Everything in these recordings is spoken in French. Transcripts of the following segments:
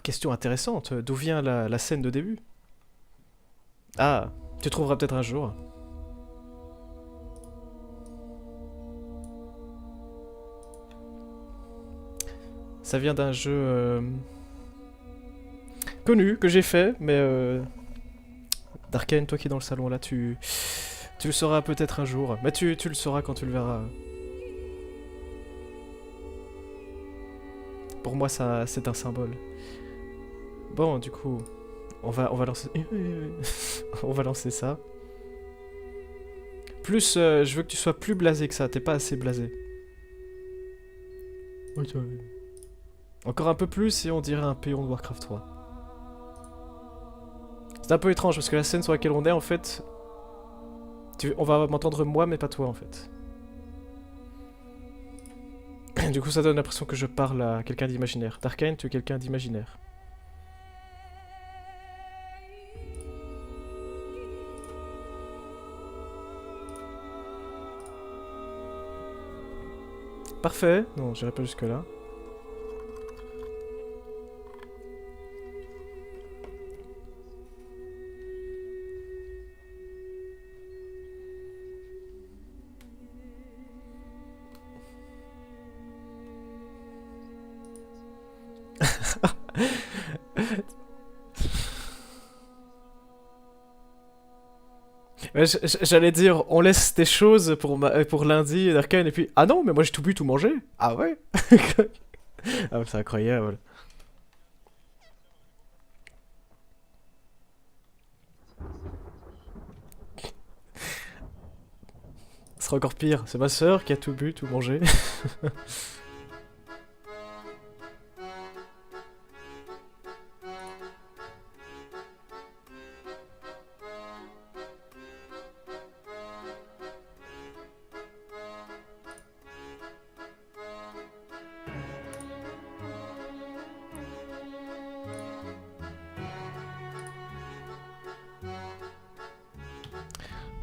question intéressante. D'où vient la scène de début? Ah, tu trouveras peut-être un jour. Ça vient d'un jeu connu que j'ai fait, mais Darken, toi qui es dans le salon là, tu le sauras peut-être un jour. Mais tu le sauras quand tu le verras. Pour moi, ça, c'est un symbole. Bon, du coup, on va lancer, on va lancer ça. Plus, je veux que tu sois plus blasé que ça. T'es pas assez blasé. Ok. Encore un peu plus et on dirait un péon de Warcraft 3. C'est un peu étrange parce que la scène sur laquelle on est, en fait, on va m'entendre moi, mais pas toi, en fait. Du coup, ça donne l'impression que je parle à quelqu'un d'imaginaire. Darkane, tu es quelqu'un d'imaginaire. Parfait. Non, j'irai pas jusque là. Ouais, j'allais dire, on laisse des choses pour lundi, Darkane, et puis... Ah non, mais moi j'ai tout bu, tout mangé. Ah ouais. Ah, c'est incroyable. Ce sera encore pire, c'est ma sœur qui a tout bu, tout mangé.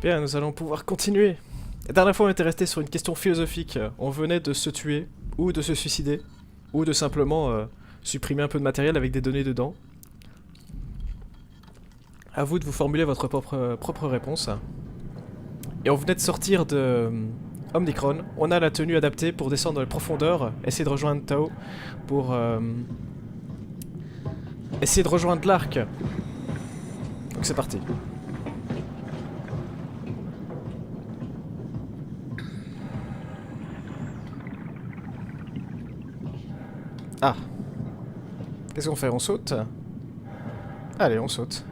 Bien, nous allons pouvoir continuer. La dernière fois, on était resté sur une question philosophique. On venait de se tuer, ou de se suicider, ou de simplement supprimer un peu de matériel avec des données dedans. À vous de vous formuler votre propre réponse. Et on venait de sortir de Omnicron. On a la tenue adaptée pour descendre dans les profondeurs, essayer de rejoindre Tao pour essayer de rejoindre l'arc. Donc c'est parti. Ah. Qu'est-ce qu'on fait? On saute? Allez, on saute.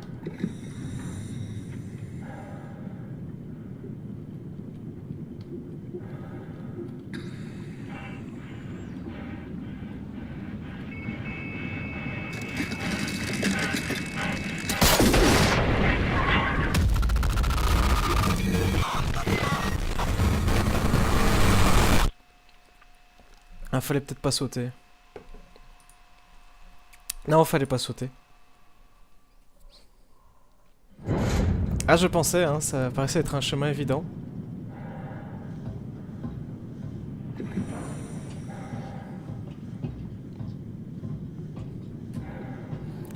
Ah, fallait peut-être pas sauter. Non, fallait pas sauter. Ah, je pensais, hein, ça paraissait être un chemin évident.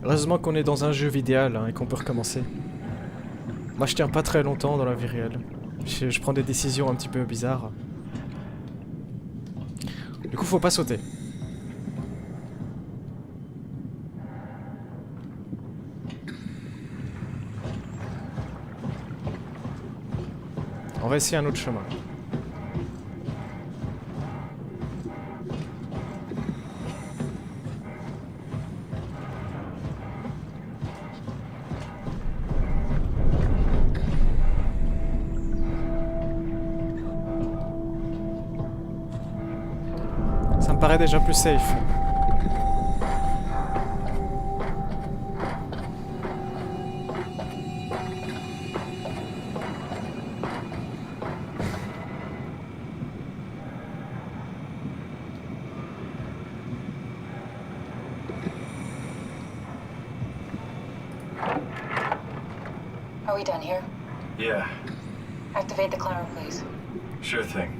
Heureusement qu'on est dans un jeu vidéo hein, et qu'on peut recommencer. Moi, je tiens pas très longtemps dans la vie réelle. Je prends des décisions un petit peu bizarres. Du coup, faut pas sauter. On va essayer un autre chemin. Ça me paraît déjà plus safe. Are we done here? Yeah, Activate the climber, please. sure thing.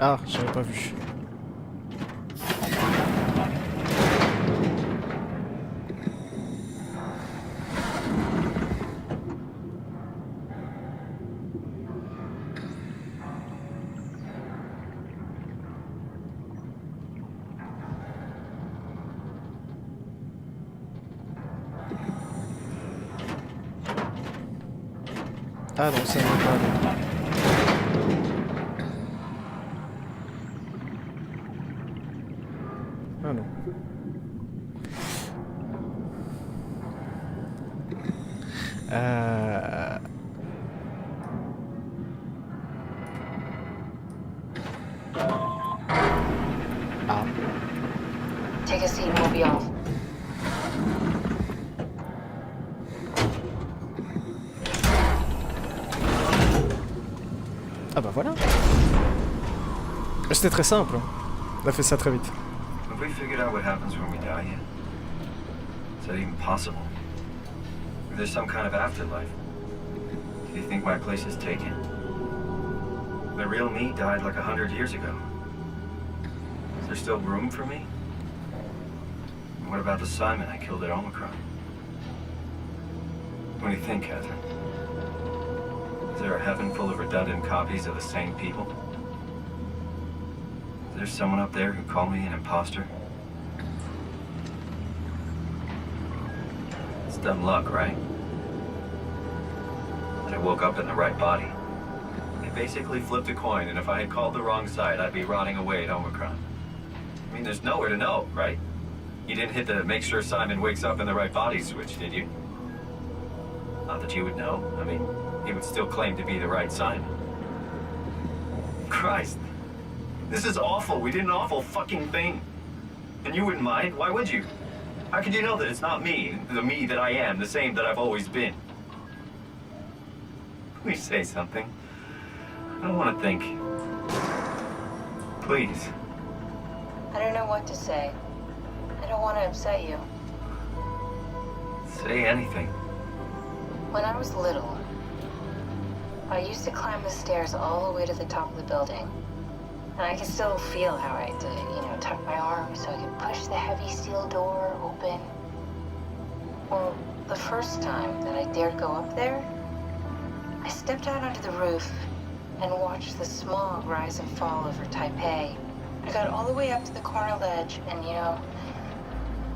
Ah, j'avais pas vu. Ah non, ça ne va pas aller. Ah non. Ah. Take a seat and we'll be off. Ah bah voilà. C'était très simple. On a fait ça très vite. Have we figured out what happens when we die yet? Is that even possible? Is there some kind of afterlife? Do you think my place is taken? The real me died like 100 years ago. Is there still room for me? And what about the Simon I killed at Omicron? What do you think, Catherine? Is there a heaven full of redundant copies of the same people? Is there someone up there who called me an imposter? It's dumb luck, right? That I woke up in the right body. I basically flipped a coin, and if I had called the wrong side, I'd be rotting away at Omicron. I mean, there's nowhere to know, right? You didn't hit the make sure Simon wakes up in the right body switch, did you? Not that you would know. I mean, he would still claim to be the right Simon. Christ. This is awful. We did an awful fucking thing. And you wouldn't mind? Why would you? How could you know that it's not me, the me that I am, the same that I've always been? Please say something. I don't want to think. Please. I don't know what to say. I don't want to upset you. Say anything. When I was little, I used to climb the stairs all the way to the top of the building. And I can still feel how I had to, tuck my arms so I could push the heavy steel door open. Well, the first time that I dared go up there, I stepped out onto the roof and watched the smog rise and fall over Taipei. I got all the way up to the corner ledge and,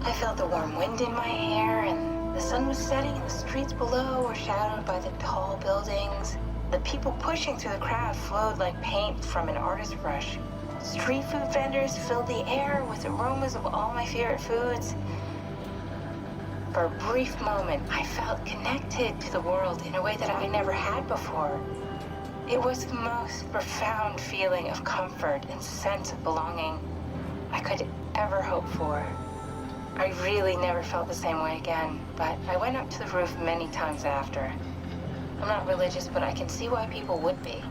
I felt the warm wind in my hair and the sun was setting and the streets below were shadowed by the tall buildings. The people pushing through the crowd flowed like paint from an artist's brush. Street food vendors filled the air with aromas of all my favorite foods. For a brief moment, I felt connected to the world in a way that I never had before. It was the most profound feeling of comfort and sense of belonging I could ever hope for. I really never felt the same way again, but I went up to the roof many times after. I'm not religious, but I can see why people would be.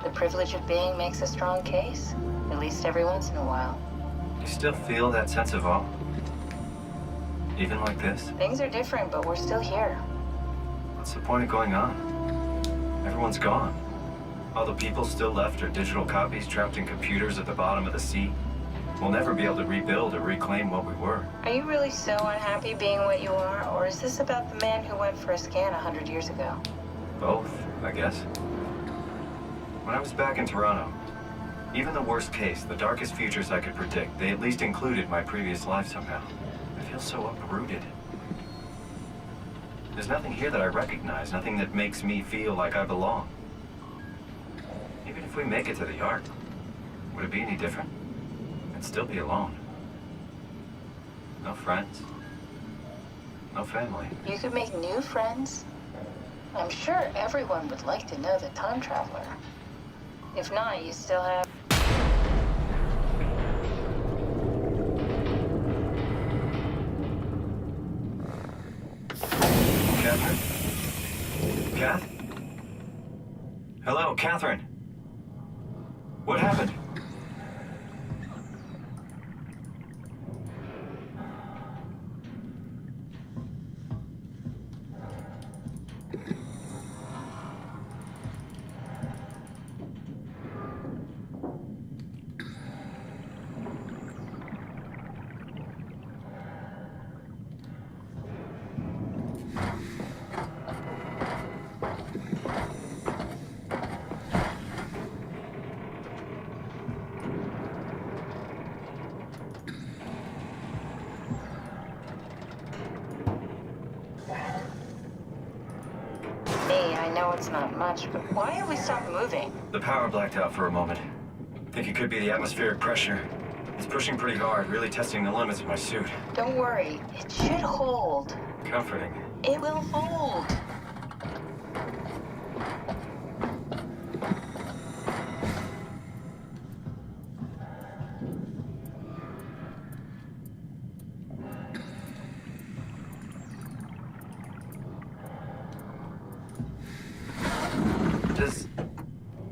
The privilege of being makes a strong case, at least every once in a while. You still feel that sense of awe? Even like this? Things are different, but we're still here. What's the point of going on? Everyone's gone. All the people still left are digital copies trapped in computers at the bottom of the sea. We'll never be able to rebuild or reclaim what we were. Are you really so unhappy being what you are, or is this about the man who went for a scan 100 years ago? Both, I guess. When I was back in Toronto, even the worst case, the darkest futures I could predict, they at least included my previous life somehow. I feel so uprooted. There's nothing here that I recognize, nothing that makes me feel like I belong. Even if we make it to the Ark, would it be any different? I'd still be alone. No friends. No family. You could make new friends. I'm sure everyone would like to know the time traveler. If not, you still have... Kath? Hello, Catherine. What happened? I know it's not much, but why have we stopped moving? The power blacked out for a moment. Think it could be the atmospheric pressure. It's pushing pretty hard, really testing the limits of my suit. Don't worry, it should hold. Comforting. It will hold.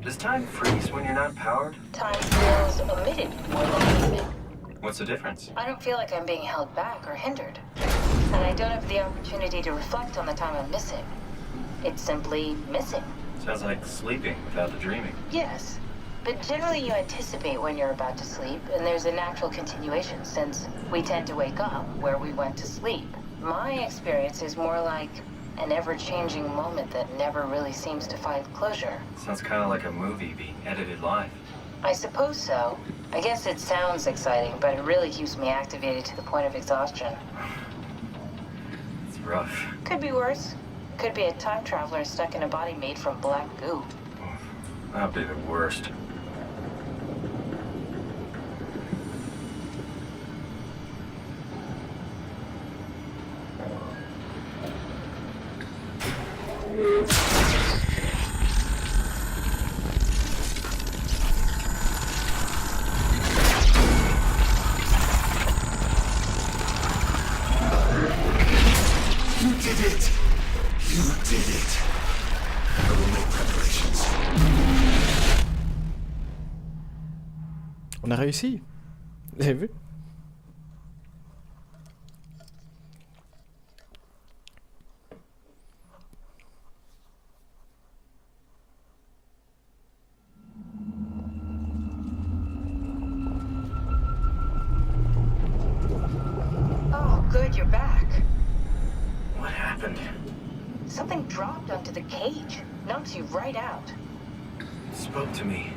Does time freeze when you're not powered? Time feels omitted more than anything. What's the difference? I don't feel like I'm being held back or hindered. And I don't have the opportunity to reflect on the time I'm missing. It's simply missing. Sounds like sleeping without the dreaming. Yes, but generally you anticipate when you're about to sleep, and there's a natural continuation since we tend to wake up where we went to sleep. My experience is more like an ever-changing moment that never really seems to find closure. Sounds kind of like a movie being edited live. I suppose so. I guess it sounds exciting, but it really keeps me activated to the point of exhaustion. It's rough. Could be worse. Could be a time traveler stuck in a body made from black goo. That'd be the worst. On a réussi. Vous avez vu? Oh, good, you're back. What happened? Something dropped onto the cage. Knocks you right out. It spoke to me.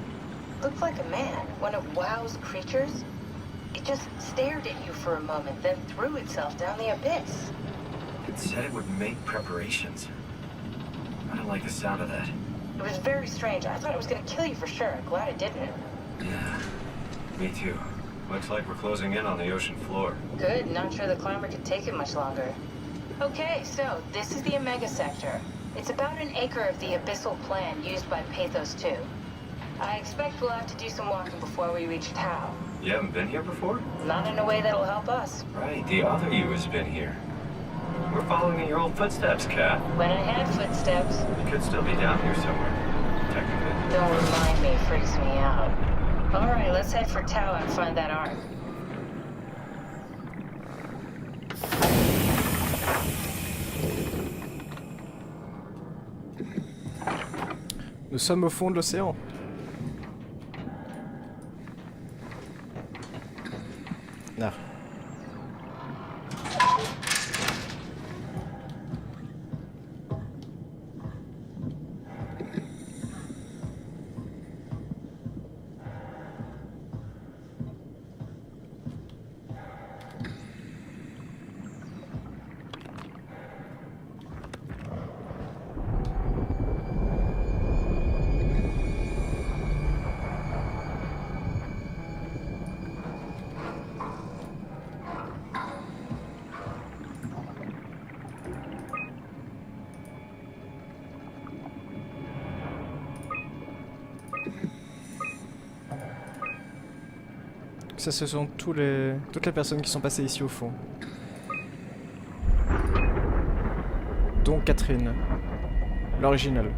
Looked like a man, one of WoW's creatures. It just stared at you for a moment, then threw itself down the abyss. It said it would make preparations. I don't like the sound of that. It was very strange. I thought it was gonna kill you for sure. Glad it didn't. Yeah, me too. Looks like we're closing in on the ocean floor. Good, not sure the climber could take it much longer. Okay, so this is the Omega Sector. It's about an acre of the abyssal plan used by Pathos 2. I expect we'll have to do some walking before we reach Tau. You haven't been here before? Not in a way that'll help us. Right, the other you has been here. We're following in your old footsteps, Kat. When I had footsteps, You could still be down here somewhere, technically. don't remind me, freaks me out. All right, let's head for Tau and find that ark. Nous sommes au fond de l'océan. Ah. Ça, ce sont toutes les personnes qui sont passées ici au fond. dont Catherine, l'original.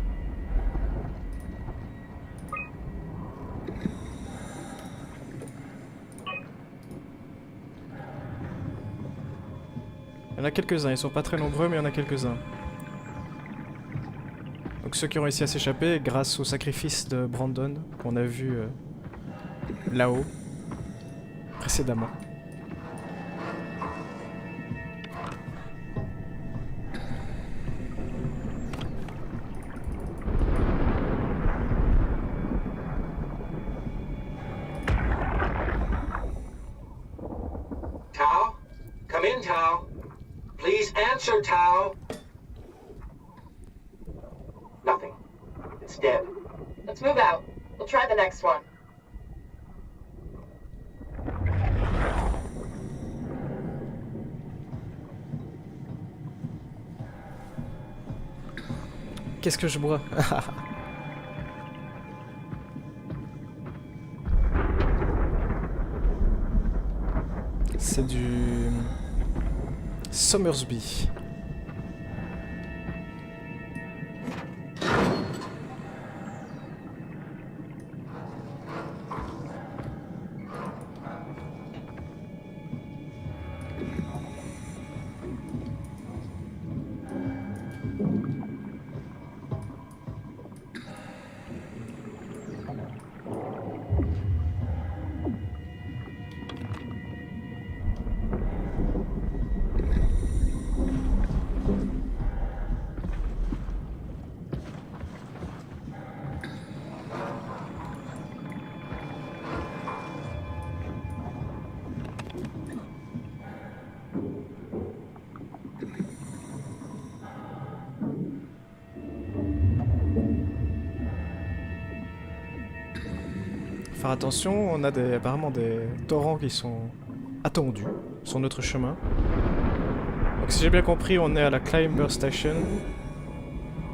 Il y en a quelques-uns, ils sont pas très nombreux, mais il y en a quelques-uns. Donc ceux qui ont réussi à s'échapper grâce au sacrifice de Brandon, qu'on a vu là-haut, précédemment. Tao? Come in, Tao. Please answer, Tao. Nothing. It's dead. Let's move out. We'll try the next one. Qu'est-ce que je bois? C'est du Somersby. Faire attention, on a apparemment des torrents qui sont attendus sur notre chemin. Donc si j'ai bien compris, on est à la Climber Station.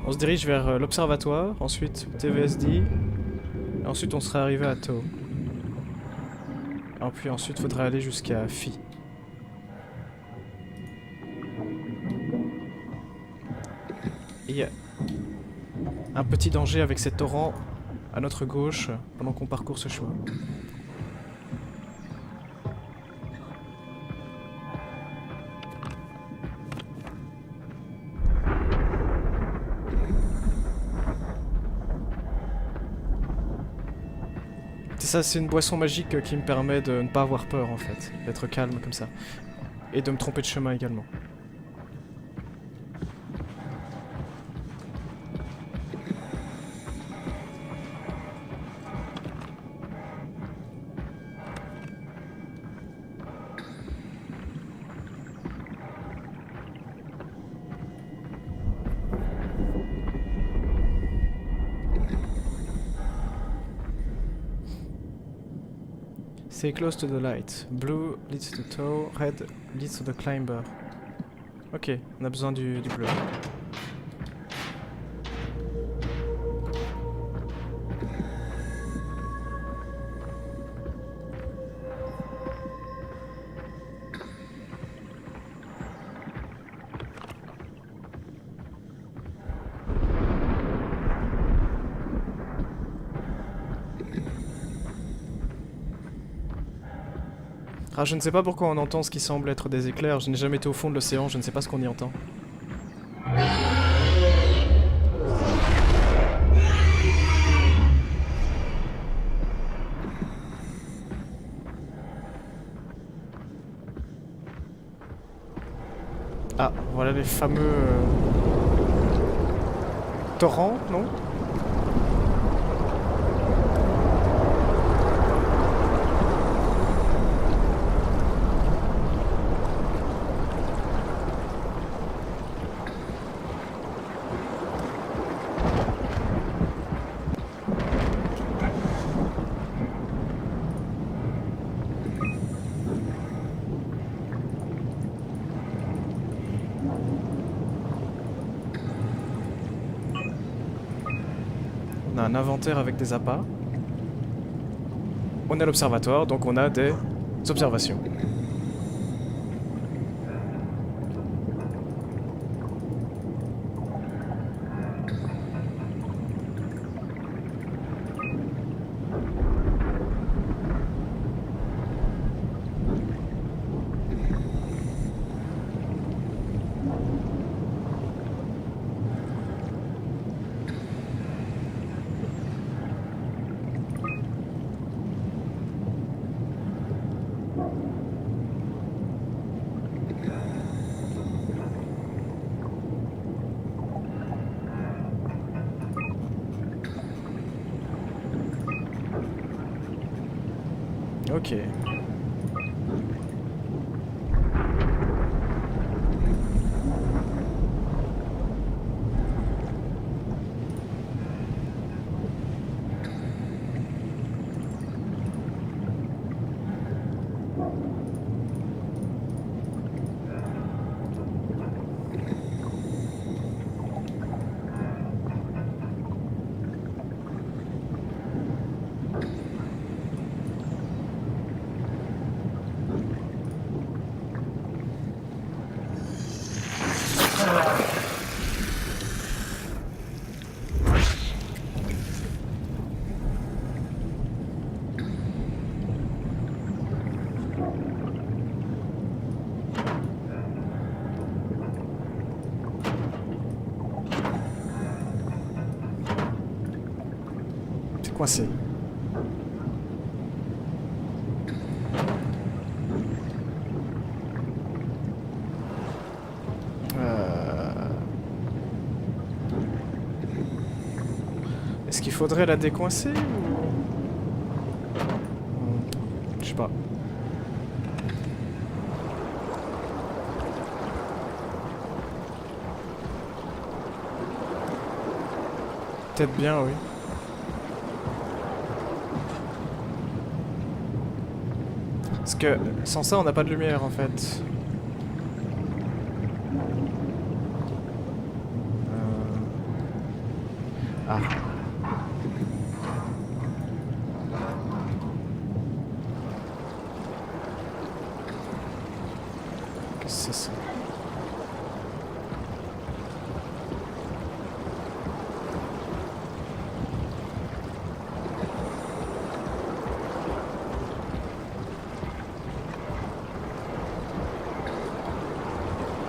On se dirige vers l'observatoire, ensuite TVSD, et ensuite on sera arrivé à Tau. Et puis ensuite il faudra aller jusqu'à Phi. Il y a un petit danger avec ces torrents à notre gauche pendant qu'on parcourt ce chemin. C'est ça, c'est une boisson magique qui me permet de ne pas avoir peur en fait, d'être calme comme ça. Et de me tromper de chemin également. Stay close to the light. Blue leads to Tau, red leads to the climber. Ok, on a besoin du bleu. Ah, je ne sais pas pourquoi on entend ce qui semble être des éclairs, je n'ai jamais été au fond de l'océan, je ne sais pas ce qu'on y entend. Ah, voilà les fameux torrents, non ? On a un inventaire avec des appâts. On est à l'observatoire, donc on a des observations. Ok. C'est coincé. Est-ce qu'il faudrait la décoincer ou... Je sais pas. Peut-être bien, oui. Parce que sans ça, on n'a pas de lumière en fait. Ah. Qu'est-ce que c'est ça?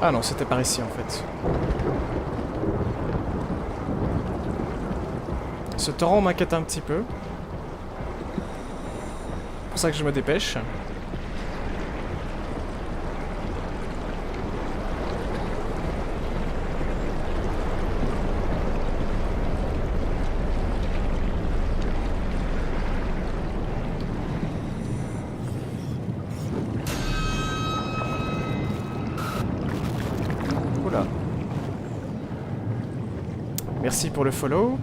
Ah non, c'était par ici en fait. Ce torrent m'inquiète un petit peu. C'est pour ça que je me dépêche. Oula. Merci pour le follow.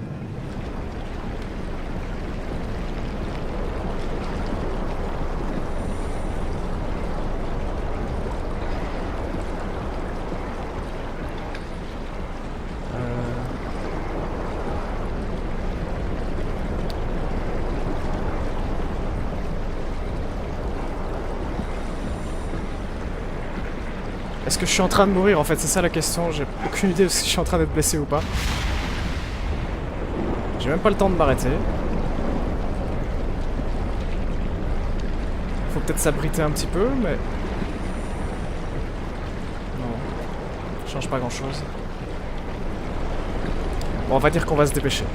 Est-ce que je suis en train de mourir en fait? C'est ça la question. J'ai aucune idée de si je suis en train d'être blessé ou pas. J'ai même pas le temps de m'arrêter. Faut peut-être s'abriter un petit peu, mais... Non. Ça change pas grand-chose. Bon, on va dire qu'on va se dépêcher.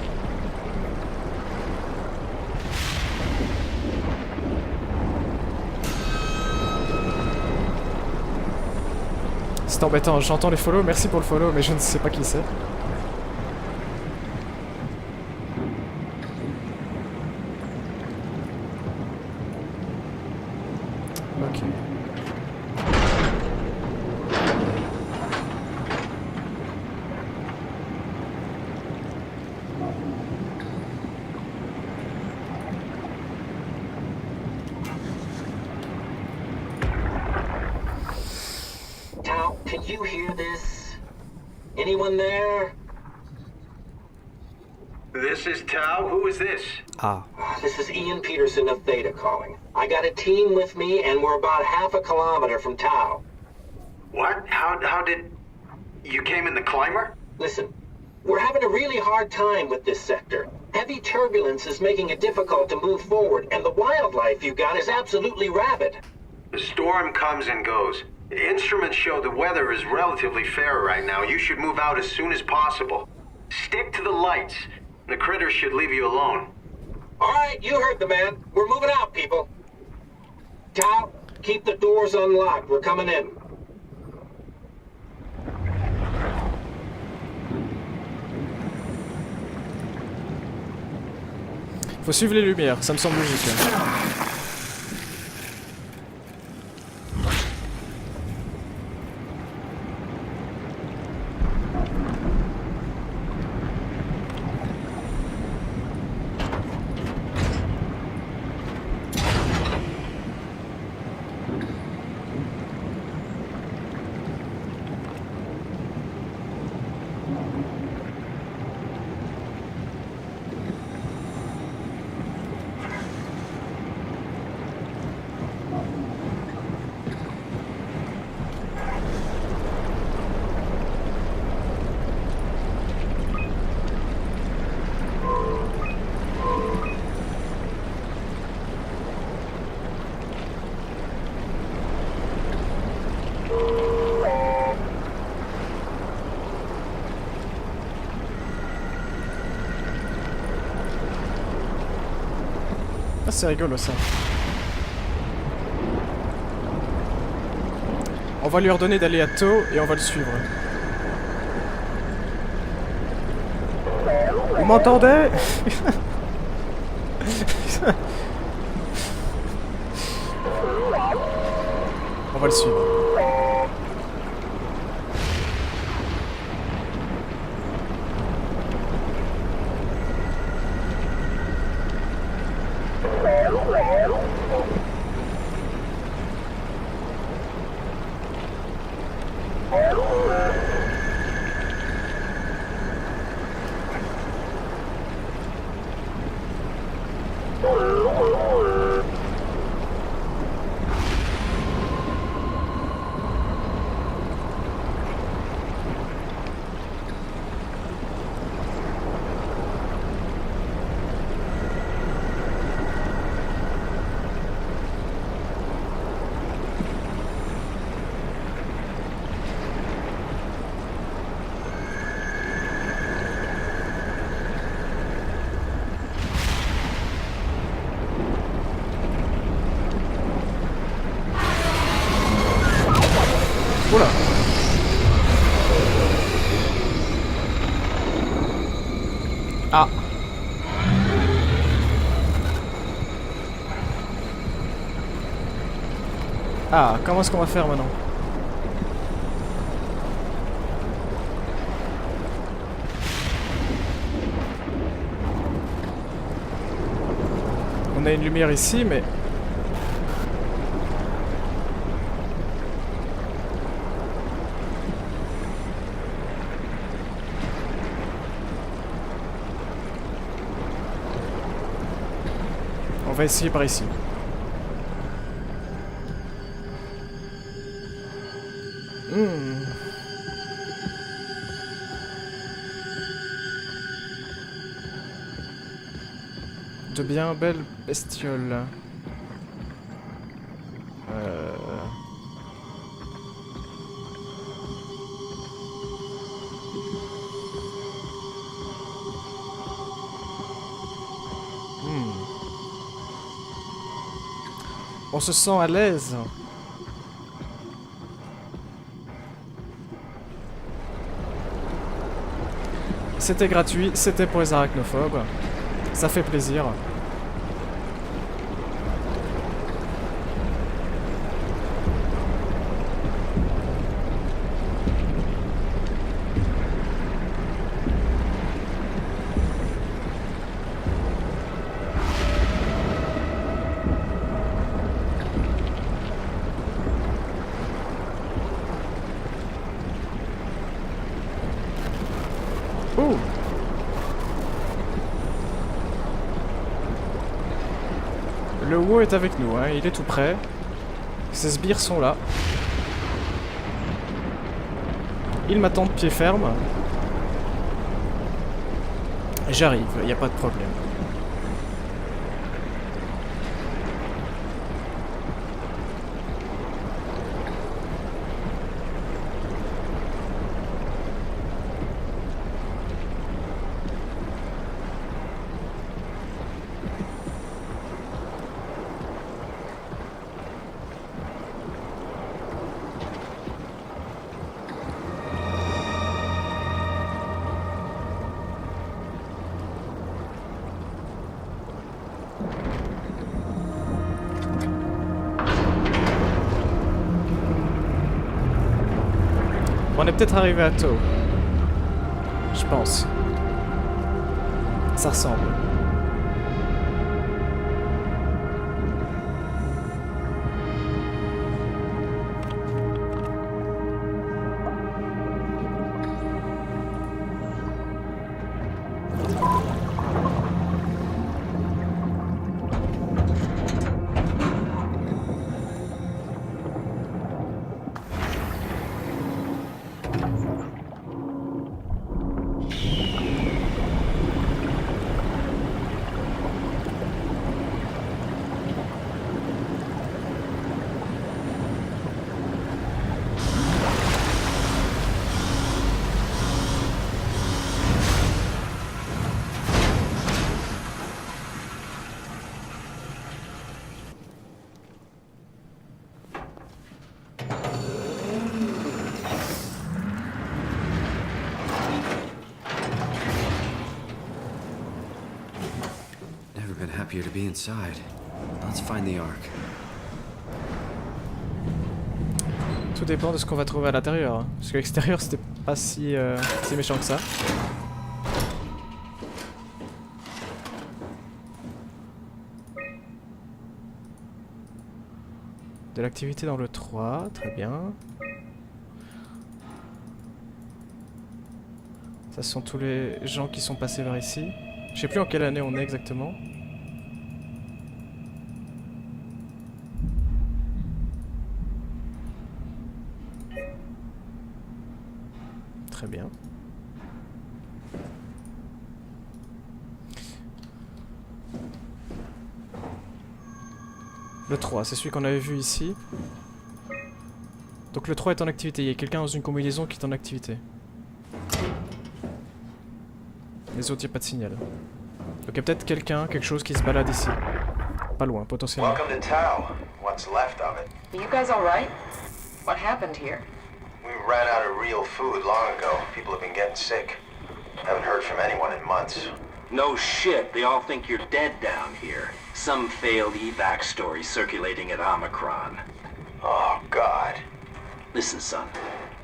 C'est embêtant, j'entends les follow, merci pour le follow, mais je ne sais pas qui c'est. Ok. Tao, can you hear this? Anyone there? This is Tao. Who is this? Ah. This is Ian Peterson of Theta calling. I got a team with me, and we're about half a kilometer from Tao. What? How did... You came in the climber? Listen, we're having a really hard time with this sector. Heavy turbulence is making it difficult to move forward, and the wildlife you got is absolutely rabid. The storm comes and goes. The instruments show the weather is relatively fair right now. You should move out as soon as possible. Stick to the lights. The critters should leave you alone. All right, you heard the man. We're moving out, people. Tao, keep the doors unlocked. We're coming in. Faut suivre les lumières, ça me semble logique. Ah, c'est rigolo ça. On va lui ordonner d'aller à tôt et on va le suivre. Vous m'entendez? On va le suivre. Oula. Ah. Ah, comment est-ce qu'on va faire maintenant? On a une lumière ici, mais... On va essayer par ici. De bien belles bestioles. On se sent à l'aise. C'était gratuit, c'était pour les arachnophobes. Ça fait plaisir. Ouh. Le WoW est avec nous, hein, il est tout près. Ces sbires sont là. Il m'attend de pied ferme. J'arrive, il n'y a pas de problème. On est peut-être arrivé à tôt. Je pense. Ça ressemble. appear to be inside. Let's find the ark. Tout dépend de ce qu'on va trouver à l'intérieur. Hein. Parce qu'à l'extérieur, c'était pas si méchant que ça. De l'activité dans le 3, très bien. Ça, ce sont tous les gens qui sont passés vers ici. Je sais plus en quelle année on est exactement. Très bien. Le 3, c'est celui qu'on avait vu ici. Donc le 3 est en activité. Il y a quelqu'un dans une combinaison qui est en activité. Les autres, il n'y a pas de signal. Donc il y a peut-être quelqu'un, quelque chose qui se balade ici. Pas loin, potentiellement. Welcome to Tau. What's left of it. Are you guys alright? What happened here? We ran out of real food long ago. People have been getting sick. Haven't heard from anyone in months. No shit, they all think you're dead down here. Some failed evac story circulating at Omicron. Oh, God. Listen, son,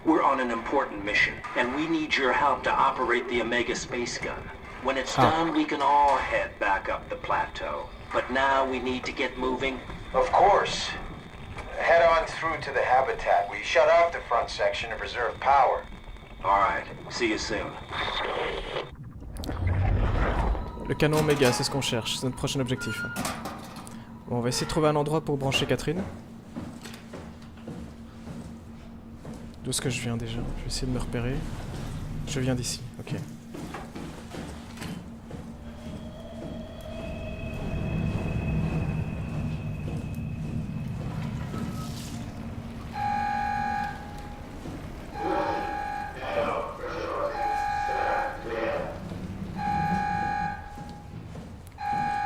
we're on an important mission, and we need your help to operate the Omega space gun. When it's done, we can all head back up the plateau. But now we need to get moving. Of course. Head on through to the habitat. We shut off the front section to preserve power. All right, see you soon. Le canon Omega, c'est ce qu'on cherche, c'est notre prochain objectif. Bon, on va essayer de trouver un endroit pour brancher Catherine. D'où est-ce que je viens déjà? Je vais essayer de me repérer. Je viens d'ici, ok.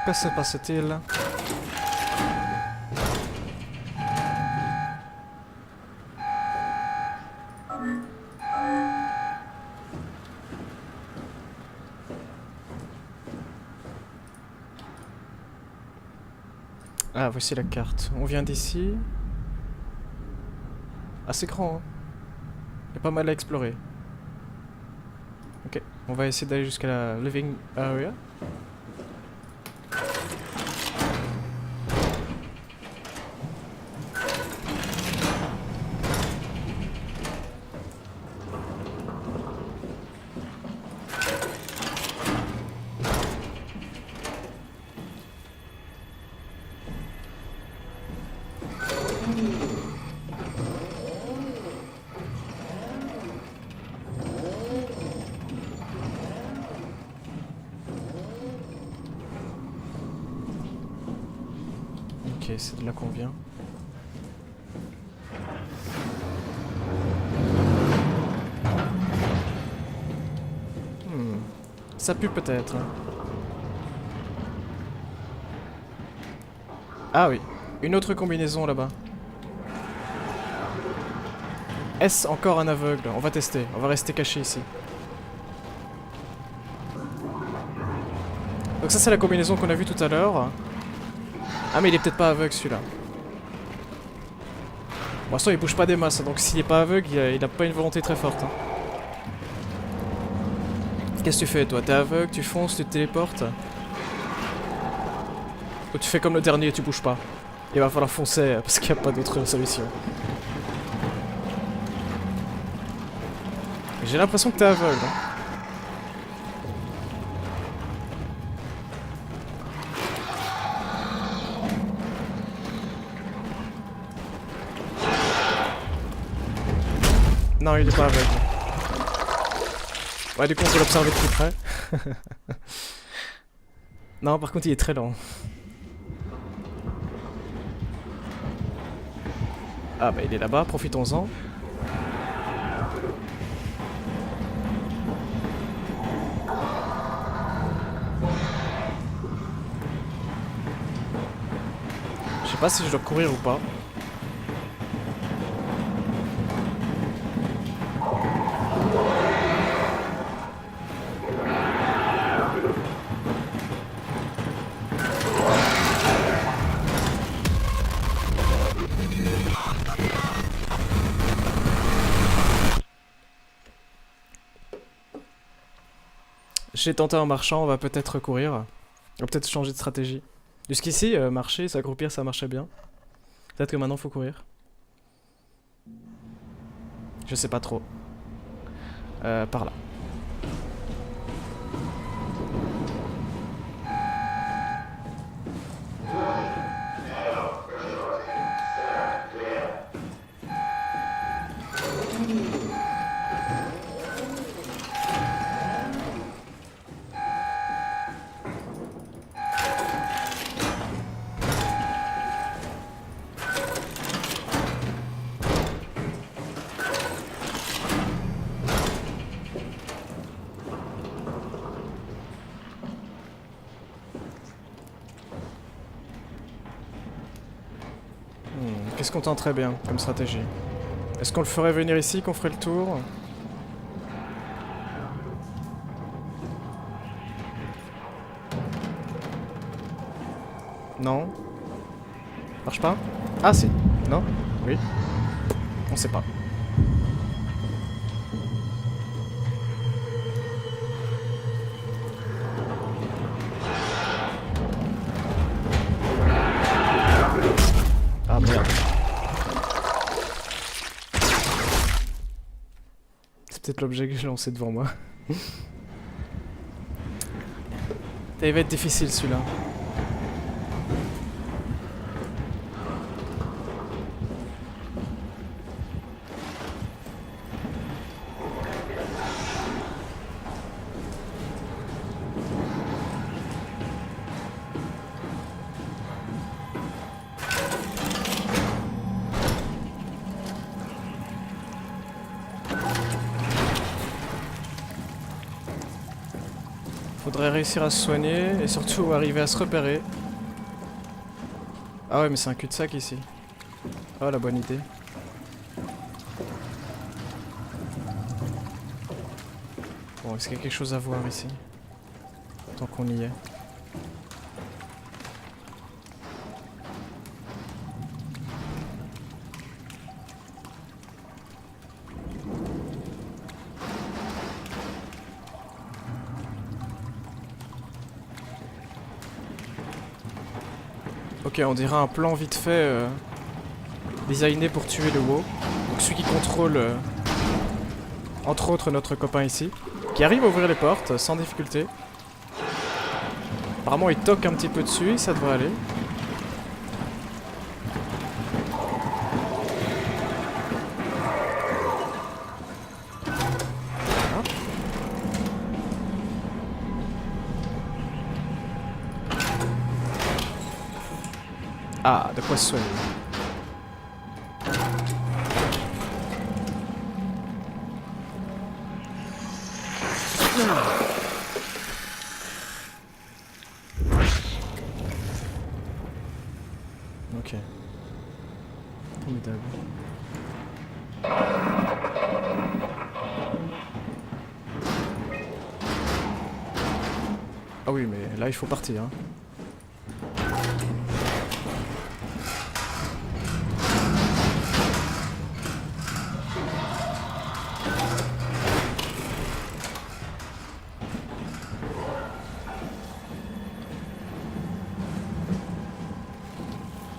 Que se passe-t-il? Ah, voici la carte. On vient d'ici. Assez grand, hein. Il y a pas mal à explorer. Ok, on va essayer d'aller jusqu'à la living area. Ok, c'est de là qu'on vient. Ça pue peut-être. Ah oui, une autre combinaison là-bas. Est-ce encore un aveugle? On va tester, on va rester caché ici. Donc ça c'est la combinaison qu'on a vue tout à l'heure. Ah mais il est peut-être pas aveugle celui-là. Pour l'instant il bouge pas des masses, donc s'il est pas aveugle, il a pas une volonté très forte. Hein. Qu'est-ce que tu fais toi? T'es aveugle, tu fonces, tu te téléportes? Ou tu fais comme le dernier, tu bouges pas? Il va falloir foncer parce qu'il n'y a pas d'autre solution. J'ai l'impression que t'es aveugle. Hein. Non, il est pas aveugle. Ouais, du coup, on peut l'observer de plus près. Non, par contre, il est très lent. Ah, bah, il est là-bas, profitons-en. Je sais pas si je dois courir ou pas. J'ai tenté en marchant, on va peut-être courir. On va peut-être changer de stratégie. Jusqu'ici, marcher, s'accroupir, ça marchait bien. Peut-être que maintenant, faut courir. Je sais pas trop. Par là. Qu'est-ce qu'on tenterait bien comme stratégie? Est-ce qu'on le ferait venir ici, qu'on ferait le tour? Non? Marche pas? Ah si. Non? Oui. On sait pas. Ah merde. C'est peut-être l'objet que j'ai lancé devant moi. Il va être difficile celui-là. Faudrait réussir à se soigner et surtout arriver à se repérer. Ah ouais mais c'est un cul-de-sac ici. Oh la bonne idée. Bon, est-ce qu'il y a quelque chose à voir ici? Tant qu'on y est. Ok, on dirait un plan vite fait designé pour tuer le WoW. Donc celui qui contrôle, entre autres, notre copain ici, qui arrive à ouvrir les portes sans difficulté. Apparemment il toque un petit peu dessus, ça devrait aller. Ah, de quoi se soigner. Ok. Formidable. Ah oui, mais là il faut partir, hein.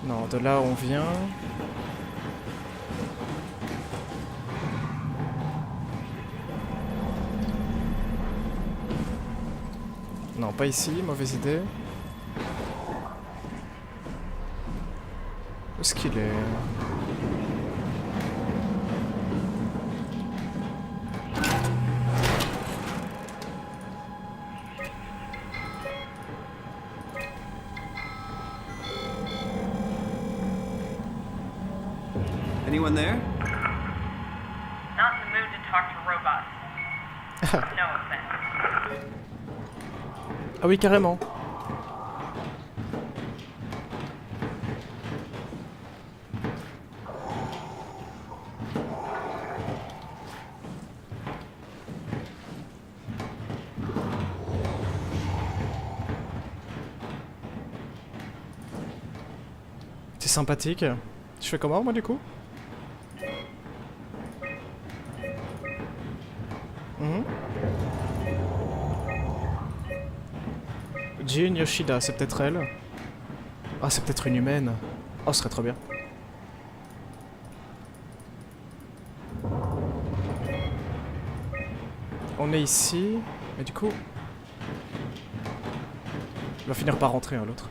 Non, de là où on vient. Non, pas ici, mauvaise idée. Où est-ce qu'il est? Anyone there? Not in the mood to talk to robots. No offense. Ah oui, carrément. C'est sympathique. Je fais comment moi du coup? Jin Yoshida, c'est peut-être elle. Ah, c'est peut-être une humaine. Oh, ce serait trop bien. On est ici, mais du coup... Il va finir par rentrer, hein, l'autre.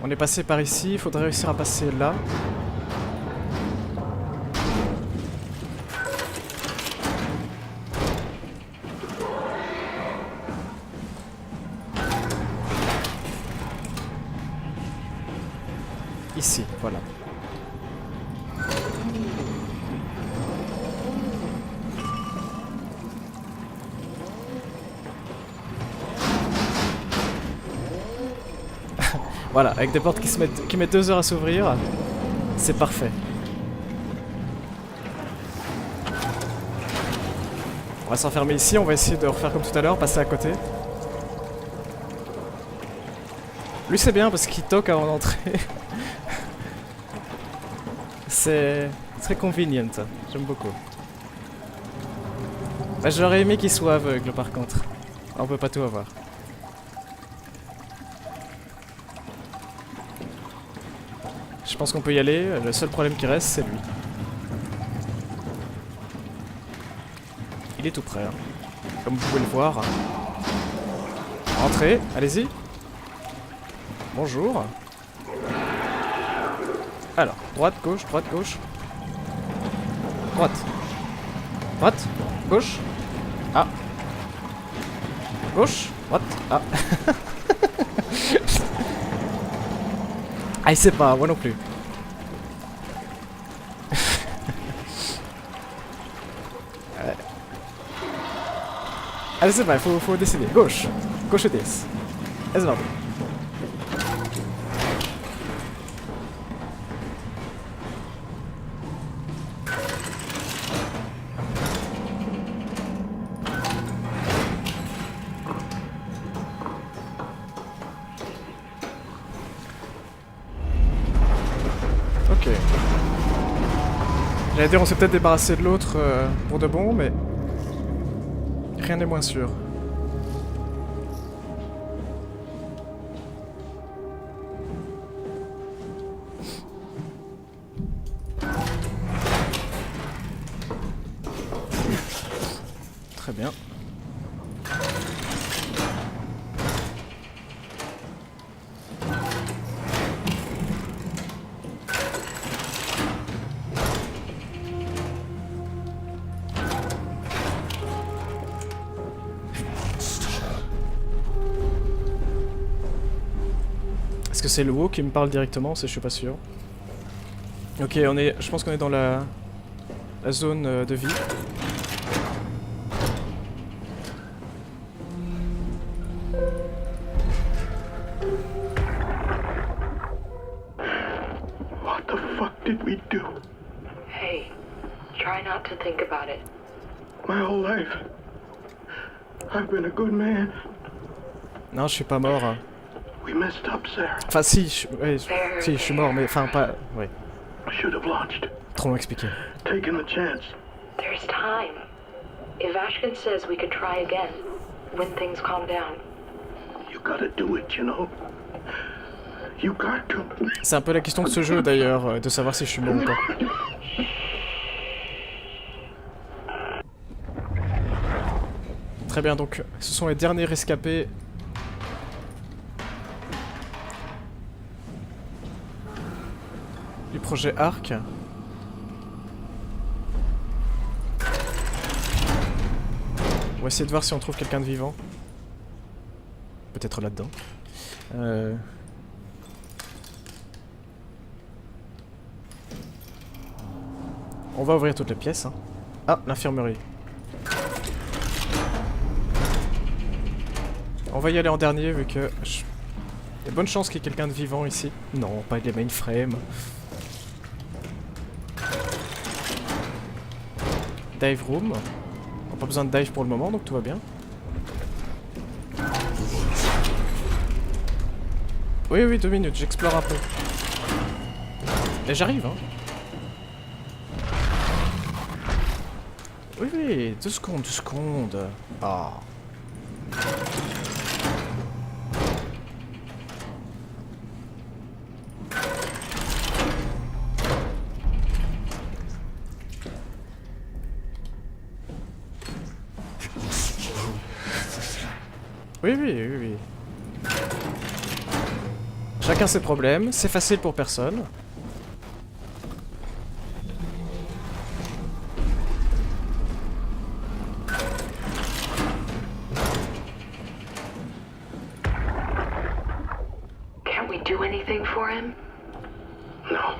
On est passé par ici, il faudrait réussir à passer là. Ici, voilà. Voilà, avec des portes qui mettent 2 heures à s'ouvrir, c'est parfait. On va s'enfermer ici, on va essayer de refaire comme tout à l'heure, passer à côté. Lui c'est bien parce qu'il toque avant d'entrer. C'est très convenient, j'aime beaucoup. Bah, j'aurais aimé qu'il soit aveugle par contre. On peut pas tout avoir. Je pense qu'on peut y aller, le seul problème qui reste c'est lui. Il est tout prêt, hein. Comme vous pouvez le voir. Entrez, allez-y. Bonjour. Alors, droite, gauche, droite, gauche. Droite. Droite, gauche. Ah. Gauche, droite, ah. Ah, il sait pas, moi non plus. Allez, c'est vrai, faut décider. Gauche. Gauche 10. Es war. Ok. J'allais dire on s'est peut-être débarrassé de l'autre pour de bon, mais rien n'est moins sûr. Très bien. Est-ce que c'est le WoW qui me parle directement? Je suis pas sûr. Ok, je pense qu'on est dans la zone de vie. What the fuck did we do? Hey, try not to think about it. My whole life, I've been a good man. Non, je suis pas mort. We messed up, Sarah. Enfin, si, je suis mort, mais enfin pas. Ouais. Should have launched. Trop long expliqué. Taken the chance. There's time. If Ashkin says we could try again, when things calm down. You gotta do it, you know. You got to. C'est un peu la question de ce jeu d'ailleurs, de savoir si je suis mort ou pas. Très bien, donc ce sont les derniers rescapés. Du projet Arc. On va essayer de voir si on trouve quelqu'un de vivant. Peut-être là-dedans. On va ouvrir toutes les pièces. Hein. Ah, l'infirmerie. On va y aller en dernier vu que... Il y a bonne chance qu'il y ait quelqu'un de vivant ici. Non, pas les mainframes. Dive room. On n'a pas besoin de dive pour le moment, donc tout va bien. Oui, 2 minutes, j'explore un peu. Et j'arrive, hein. Oui, oui, 2 secondes, 2 secondes. Ah. Oui, oui, oui, oui. Chacun ses problèmes, c'est facile pour personne. Can't we do anything for him? No,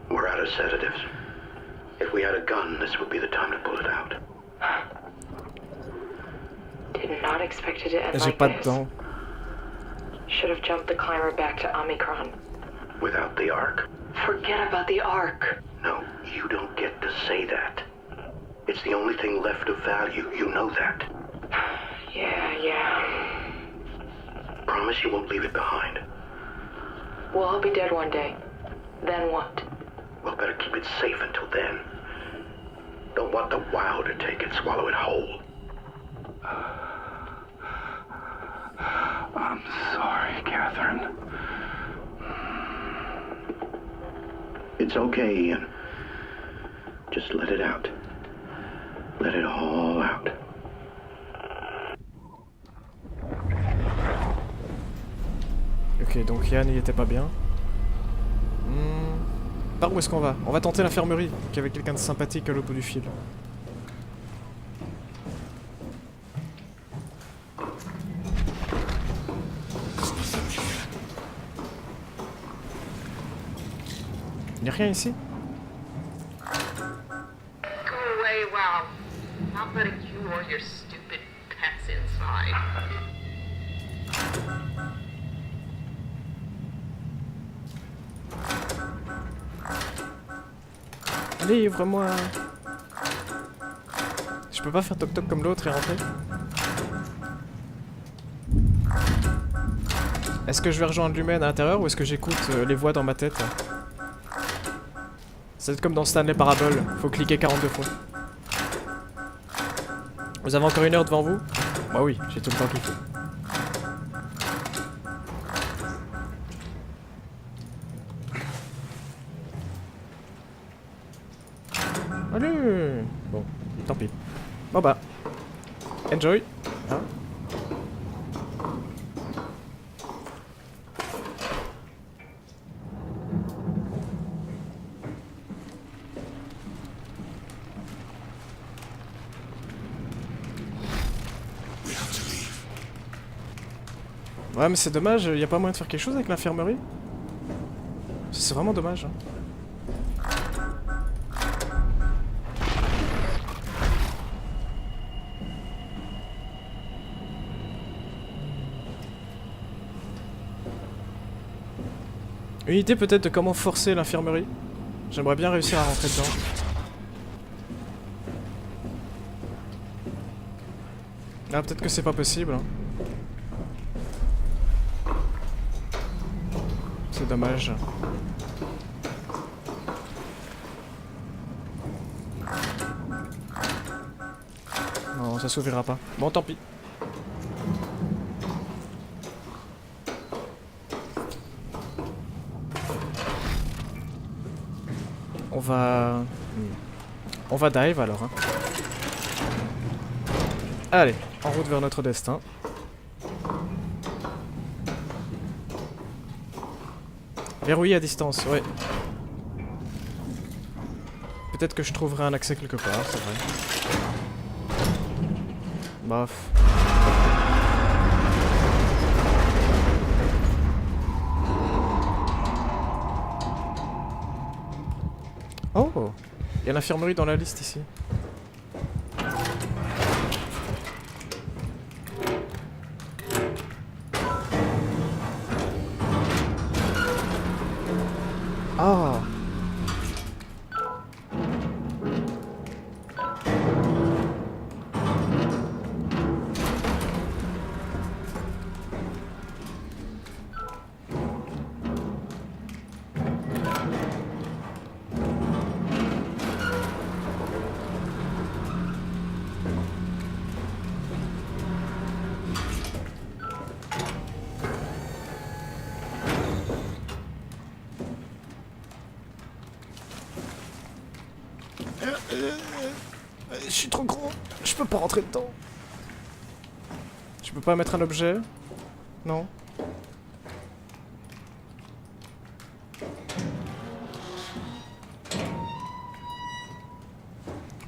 we're out of sedatives. If we had a gun, this would be the time to pull it out. Did not expect it to end J'ai like pas de this. dents. Should have jumped the climber back to Omicron. Without the Ark. Forget about the Ark. No, you don't get to say that. It's the only thing left of value, you know that. Yeah. Promise you won't leave it behind. We'll all be dead one day. Then what? We'll better keep it safe until then. Don't want the wow to take it, swallow it whole. I'm sorry, Catherine. It's okay, Ian. Just let it out. Let it all out. Ok, donc Yann il était pas bien. Par où est-ce qu'on va? On va tenter l'infirmerie, qui avait quelqu'un de sympathique à l'autre bout du fil. Y'a rien ici? Go away, wow. Not letting you or your stupid pets inside. Allez, ouvre-moi. Je peux pas faire toc-toc comme l'autre et rentrer? Est-ce que je vais rejoindre l'humaine à l'intérieur ou est-ce que j'écoute les voix dans ma tête? C'est comme dans Stanley Parable, faut cliquer 42 fois. Vous avez encore 1 heure devant vous? Bah oui, j'ai tout le temps qu'il faut. Allez. Bon, tant pis. Bon bah. Enjoy. Hein? Ouais mais c'est dommage, y a pas moyen de faire quelque chose avec l'infirmerie? C'est vraiment dommage. Hein. Une idée peut-être de comment forcer l'infirmerie? J'aimerais bien réussir à rentrer dedans. Ah peut-être que c'est pas possible. Hein. C'est dommage. Non, ça s'ouvrira pas. Bon, tant pis. On va dive alors. Hein. Allez, en route vers notre destin. Verrouillé à distance, ouais. Peut-être que je trouverai un accès quelque part, c'est vrai. Bof. Oh! Il y a l'infirmerie dans la liste ici. Ah! Je peux pas rentrer dedans. Je peux pas mettre un objet? Non.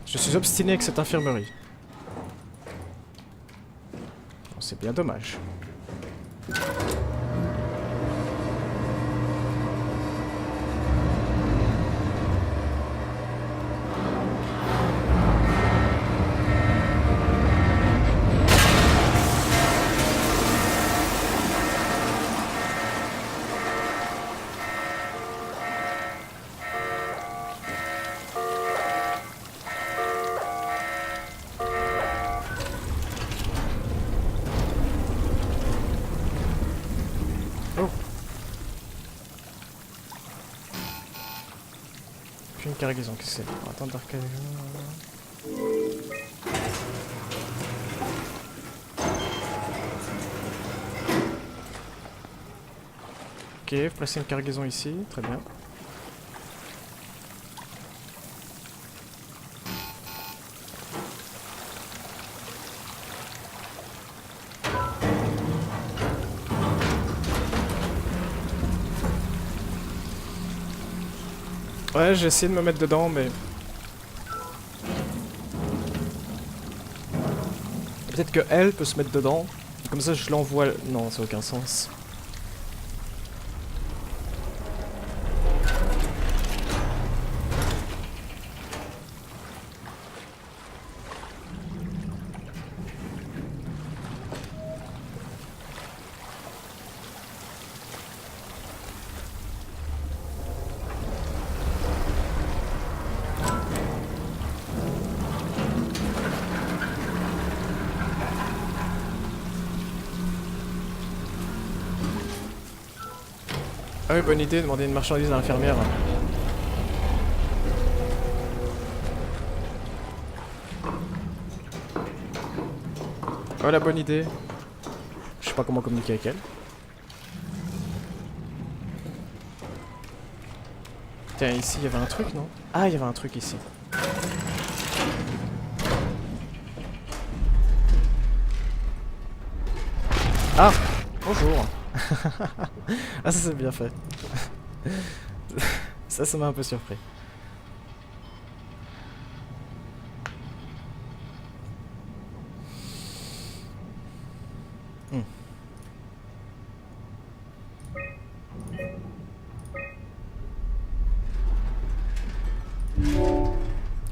Je suis obstiné avec cette infirmerie. Bon, c'est bien dommage. Une cargaison, qu'est-ce que c'est? Attends, ok, placer une cargaison ici, très bien. Ouais, j'ai essayé de me mettre dedans, mais... Peut-être que elle peut se mettre dedans. Comme ça, je l'envoie... Non, ça n'a aucun sens. Ah oui, bonne idée, demander une marchandise à l'infirmière. Oh la bonne idée. Je sais pas comment communiquer avec elle. Tiens, ici il y avait un truc, non? Ah, il y avait un truc ici. Ah, bonjour. Ah, ça c'est bien fait. Ça m'a un peu surpris.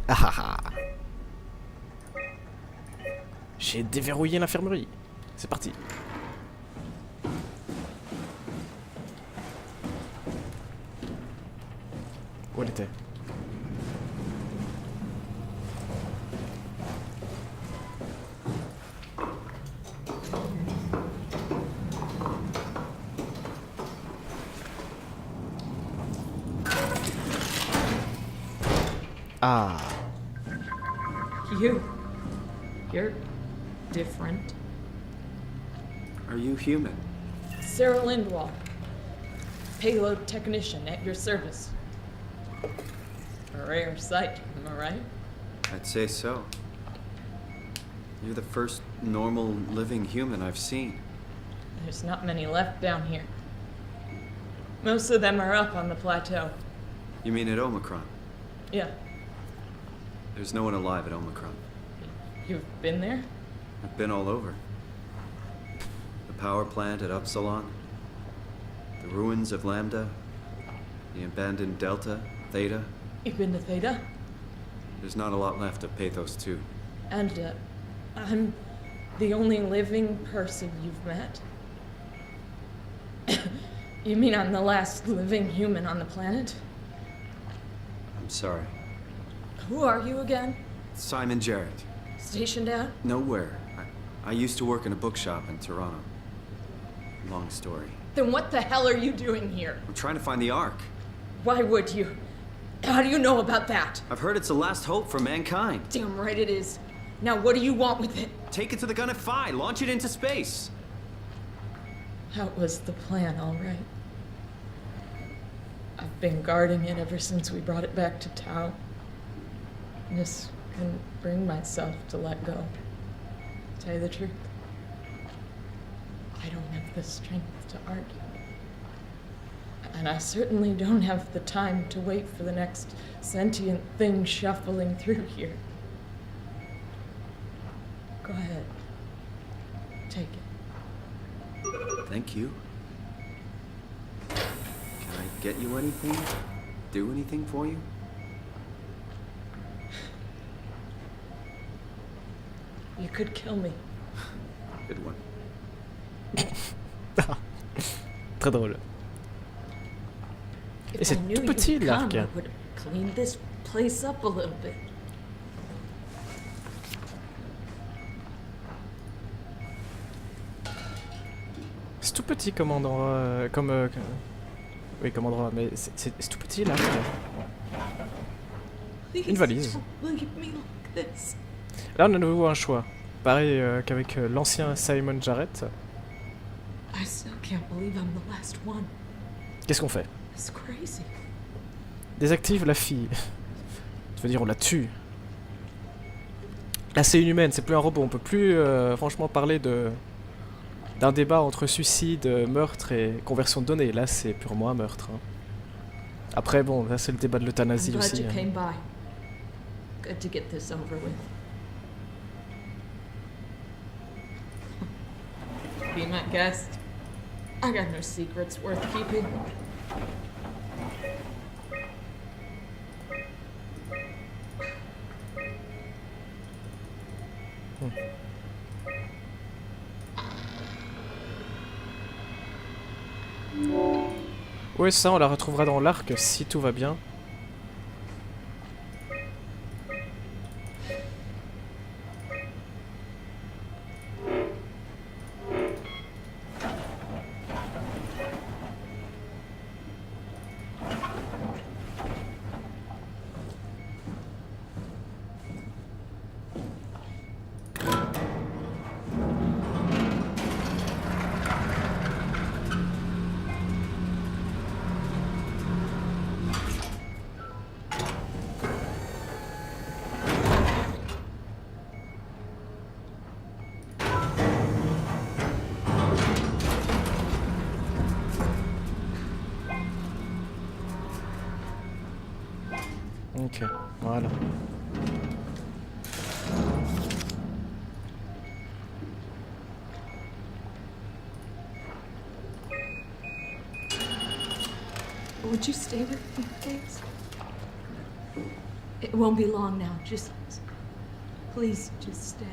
Ah ah ah. J'ai déverrouillé l'infirmerie. C'est parti. Où elle était? Ah. You're different. Are you human? Sarah Lindwall, payload technician at your service. A rare sight, am I right? I'd say so. You're the first normal living human I've seen. There's not many left down here. Most of them are up on the plateau. You mean at Omicron? Yeah. There's no one alive at Omicron. You've been there? I've been all over. The power plant at Upsilon, the ruins of Lambda, the abandoned Delta, Theta. You've been to Theta? There's not a lot left of Pathos 2. And, I'm the only living person you've met? You mean I'm the last living human on the planet? I'm sorry. Who are you again? Simon Jarrett. Stationed out? Nowhere. I used to work in a bookshop in Toronto. Long story. Then what the hell are you doing here? I'm trying to find the Ark. Why would you? How do you know about that? I've heard it's the last hope for mankind. Damn right it is. Now what do you want with it? Take it to the gun at Phi. Launch it into space. That was the plan, all right. I've been guarding it ever since we brought it back to Tau. This couldn't bring myself to let go. To tell you the truth, I don't have the strength to argue. And I certainly don't have the time to wait for the next sentient thing shuffling through here. Go ahead. Take it. Thank you. Can I get you anything? Do anything for you? You could kill me. Good one. Très drôle. Et If I c'est knew tout you'd petit come, l'arc. I would have cleaned this place up a little bit. C'est tout petit comme endroit, oui, comme endroit, mais c'est tout petit l'arc. Une valise. Please don't leave me like this. Là, on a de nouveau un choix. Pareil qu'avec l'ancien Simon Jarrett. I still can't believe I'm the last one. Qu'est-ce qu'on fait? It's crazy. Désactive la fille. Tu veux dire on la tue. Là c'est une humaine, c'est plus un robot. On peut plus franchement parler d'un débat entre suicide, meurtre et conversion de données. Là c'est purement un meurtre. Hein. Après bon, là c'est le débat de l'euthanasie I'm glad aussi. you Hein. came by. Good to get this over with. Be my guest. I got no secrets worth keeping. Ouais ça on la retrouvera dans l'arc si tout va bien. Ok, voilà. Would you stay with me, please? It won't be long now. Please, just stay.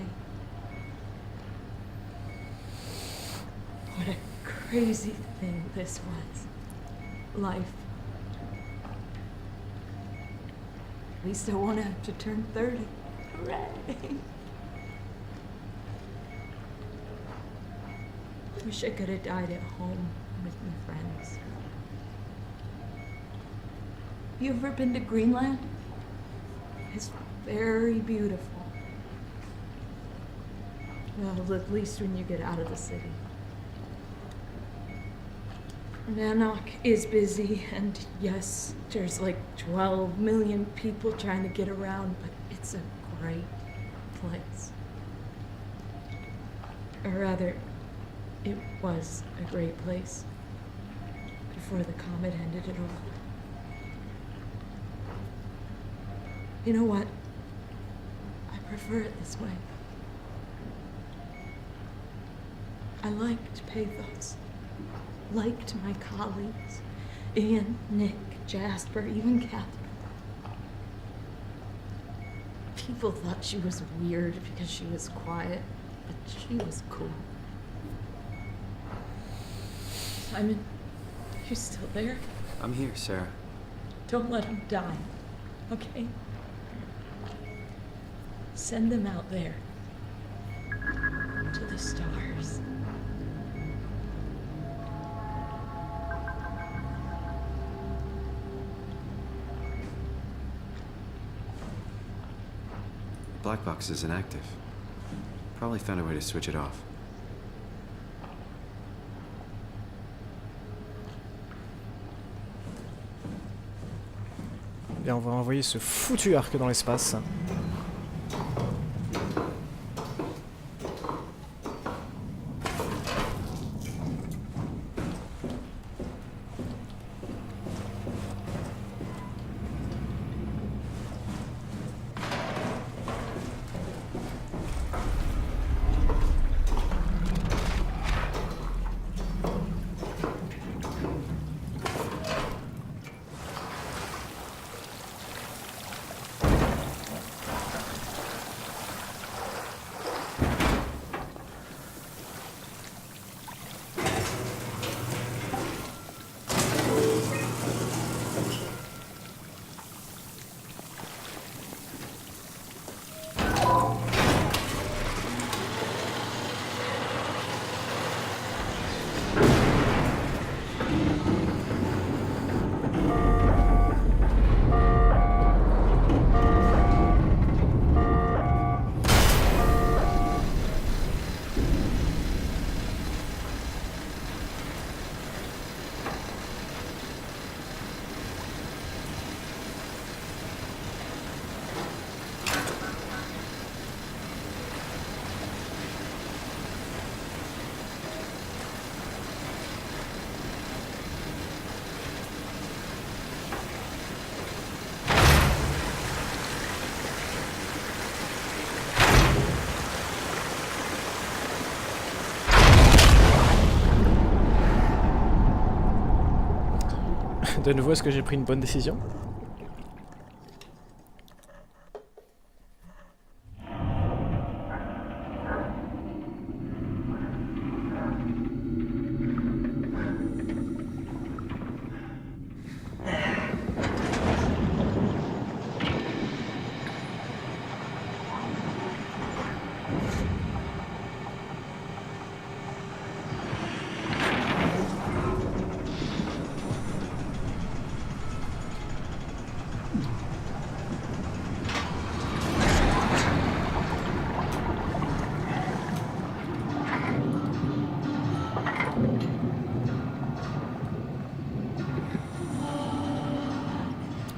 What a crazy thing this was. Life. At least I won't have to turn 30. Hooray! Wish I could have died at home with my friends. You ever been to Greenland? It's very beautiful. Well, at least when you get out of the city. Nanook is busy, and yes, there's like 12 million people trying to get around, but it's a great place. Or rather, it was a great place before the comet ended it all. You know what? I prefer it this way. I liked pathos. Liked my colleagues. Ian, Nick, Jasper, even Catherine. People thought she was weird because she was quiet, but she was cool. Simon, you still there? I'm here, Sarah. Don't let him die, okay? Send them out there. To the stars. Black box is inactive. Probably found a way to switch it off. Bien, on va envoyer ce foutu arc dans l'espace. De nouveau, est-ce que j'ai pris une bonne décision?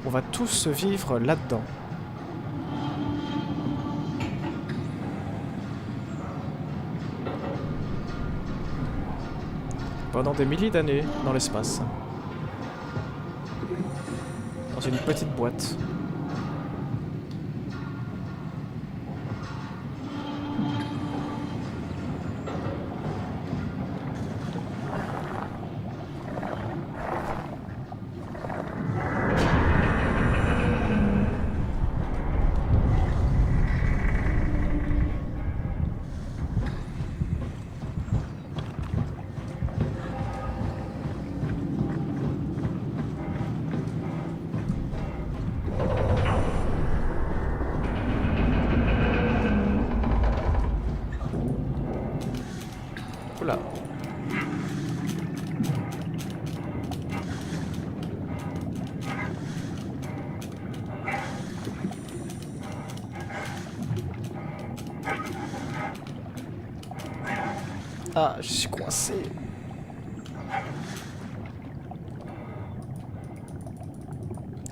On va tous vivre là-dedans. Pendant des milliers d'années dans l'espace. Dans une petite boîte. Oula. Ah, je suis coincé.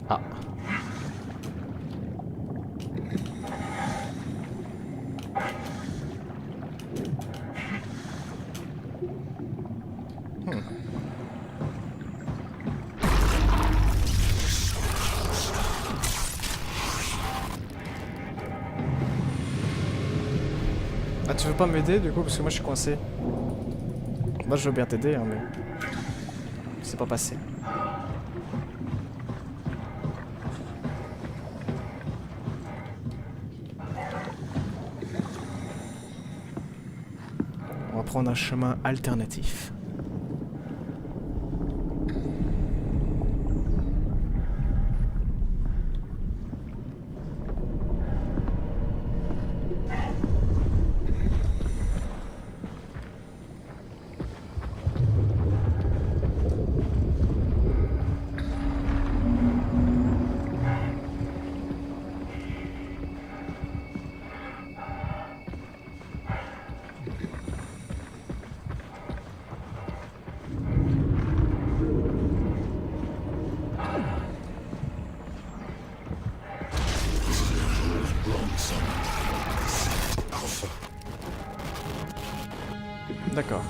Ah. Ah, tu veux pas m'aider du coup parce que moi je suis coincé. Moi je veux bien t'aider hein, mais c'est pas passé. On va prendre un chemin alternatif. D'accord.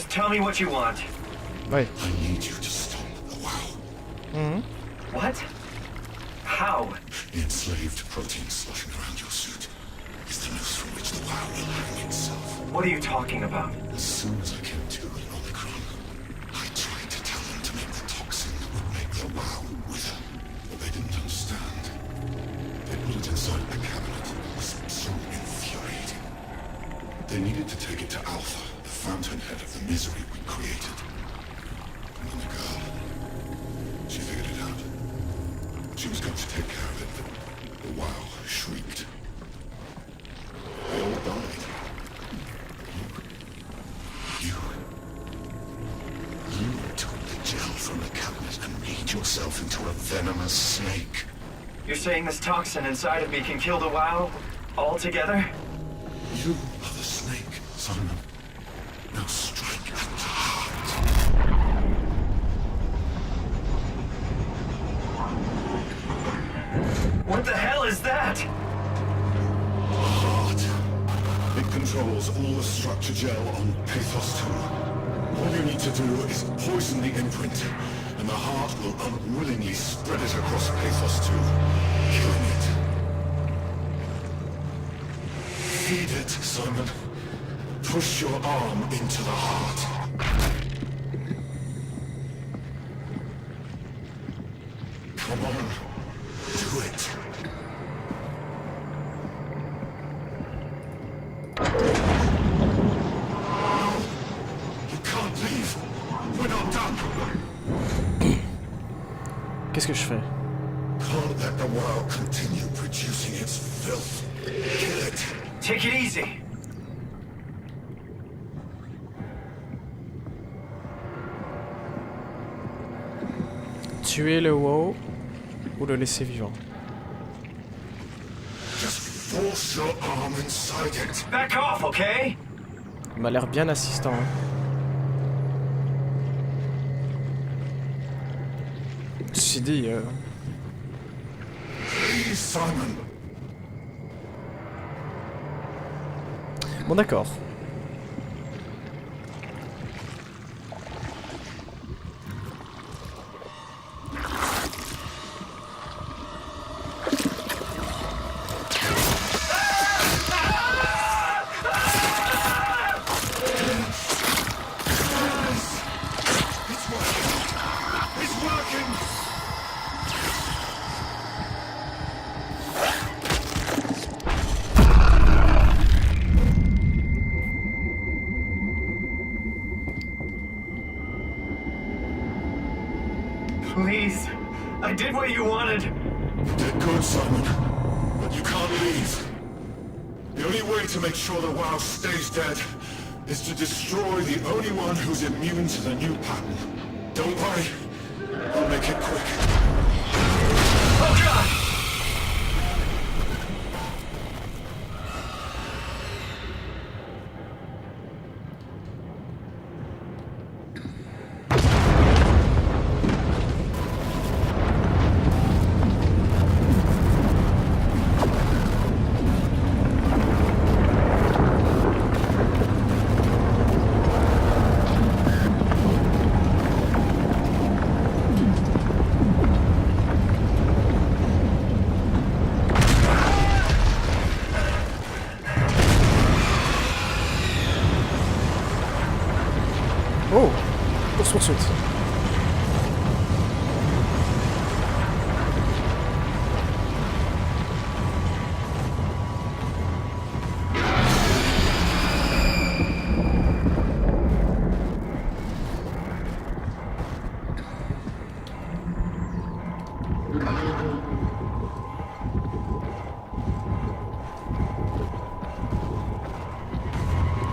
Tell me what you want. Ouais. I need you to stop the wow. What? How? The enslaved protein sloshing around your suit. is the noose from which the WoW will hang itself. What are you talking about? As soon as I came to in Omicron, I tried to tell them to make the toxin that would make the WoW wither, but they didn't understand. They put it inside a cabinet. It was so infuriating. They needed to take it to Alpha, the fountainhead of the misery we created. And then the girl, she figured it out. She was going to take care of it, but the WoW shrieked. They all died. You took the gel from the cabinet and made yourself into a venomous snake. You're saying this toxin inside of me can kill the WoW altogether? You are the snake, Simon. Now strike at the heart. What the hell is that? The heart. It controls all the structure gel on Pathos 2. All you need to do is poison the imprint, and the heart will unwillingly spread it across Pathos 2, killing it. Feed it, Simon. Push your arm into the heart. Come on. Do it. You can't leave. We're not done. Qu'est-ce que je fais? Can't let the WoW continue producing its filth. Kill it. Take it easy. Tuer le WoW ou le laisser vivant? Just force your arm inside it. Back off, okay? Il m'a l'air bien assistant. Hein. Ceci dit, Please, Simon. Bon d'accord. Please. I did what you wanted. You did good, Simon. But you can't leave. The only way to make sure the WoW stays dead is to destroy the only one who's immune to the new pattern. Don't worry. I'll make it quick. Oh, God! Oh, course-poursuite.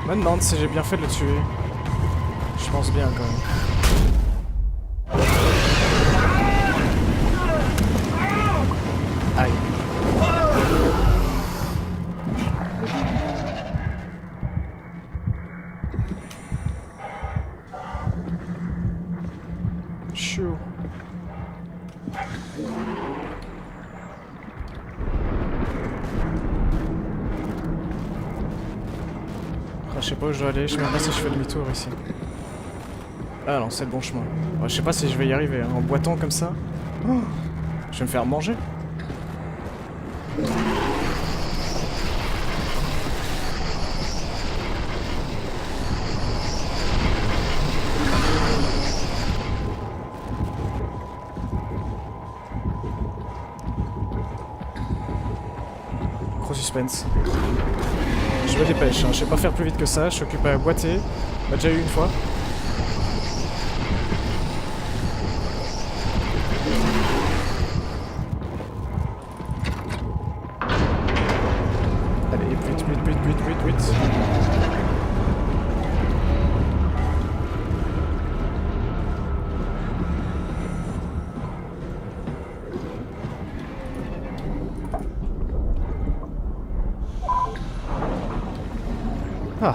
Je me demande si j'ai bien fait de le tuer. Je pense bien quand même. Aïe. Chou. Je sais pas où je dois aller, je sais même pas si je fais demi-tour ici. Ah non, c'est le bon chemin. Ouais, je sais pas si je vais y arriver, hein. En boitant comme ça. Oh, je vais me faire manger. au suspense. Je me dépêche, hein. Je vais pas faire plus vite que ça, je suis occupé à boiter. On m'a déjà eu une fois. Allez, vite. Ah.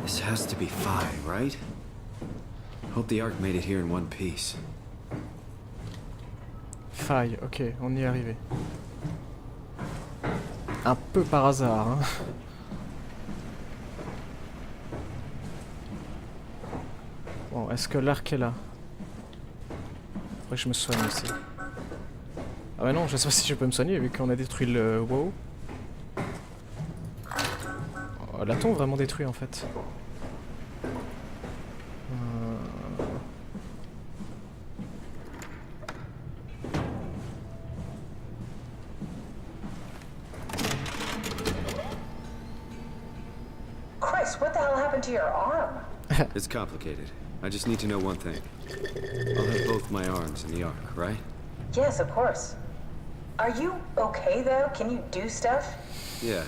This has to be Phi, right? Hope the Ark made it here in one piece. Faille, ok, on y est arrivé. Un peu par hasard, hein. Bon, est-ce que l'arc est là? Faudrait que je me soigne aussi. Ah bah non, je sais pas si je peux me soigner vu qu'on a détruit le WoW. Oh, l'a-t-on vraiment détruit en fait? Chris, what the hell happened to your arm? It's complicated. I just need to know one thing. I'll have both my arms in the Ark, right? Yes, of course. Are you okay though? Can you do stuff? Yeah.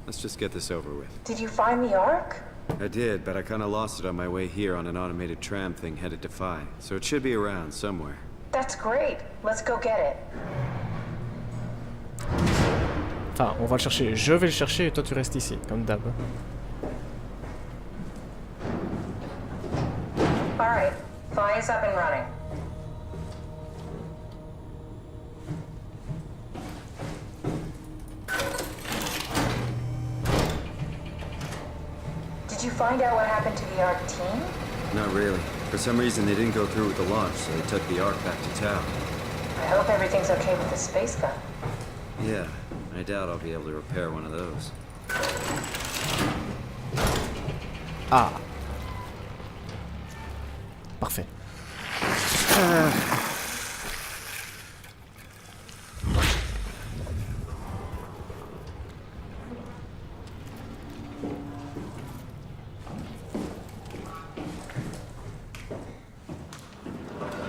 Let's just get this over with. Did you find the Ark? I did, but I kinda lost it on my way here on an automated tram thing headed to Phi. So it should be around somewhere. That's great. Let's go get it. Enfin, on va le chercher. Je vais le chercher et toi tu restes ici, comme d'hab. Alright, Phi is up and running. Did you find out what happened to the Ark team? Not really. For some reason, they didn't go through with the launch, so they took the Ark back to town. I hope everything's okay with the space gun. Yeah, I doubt I'll be able to repair one of those. Ah. Parfait.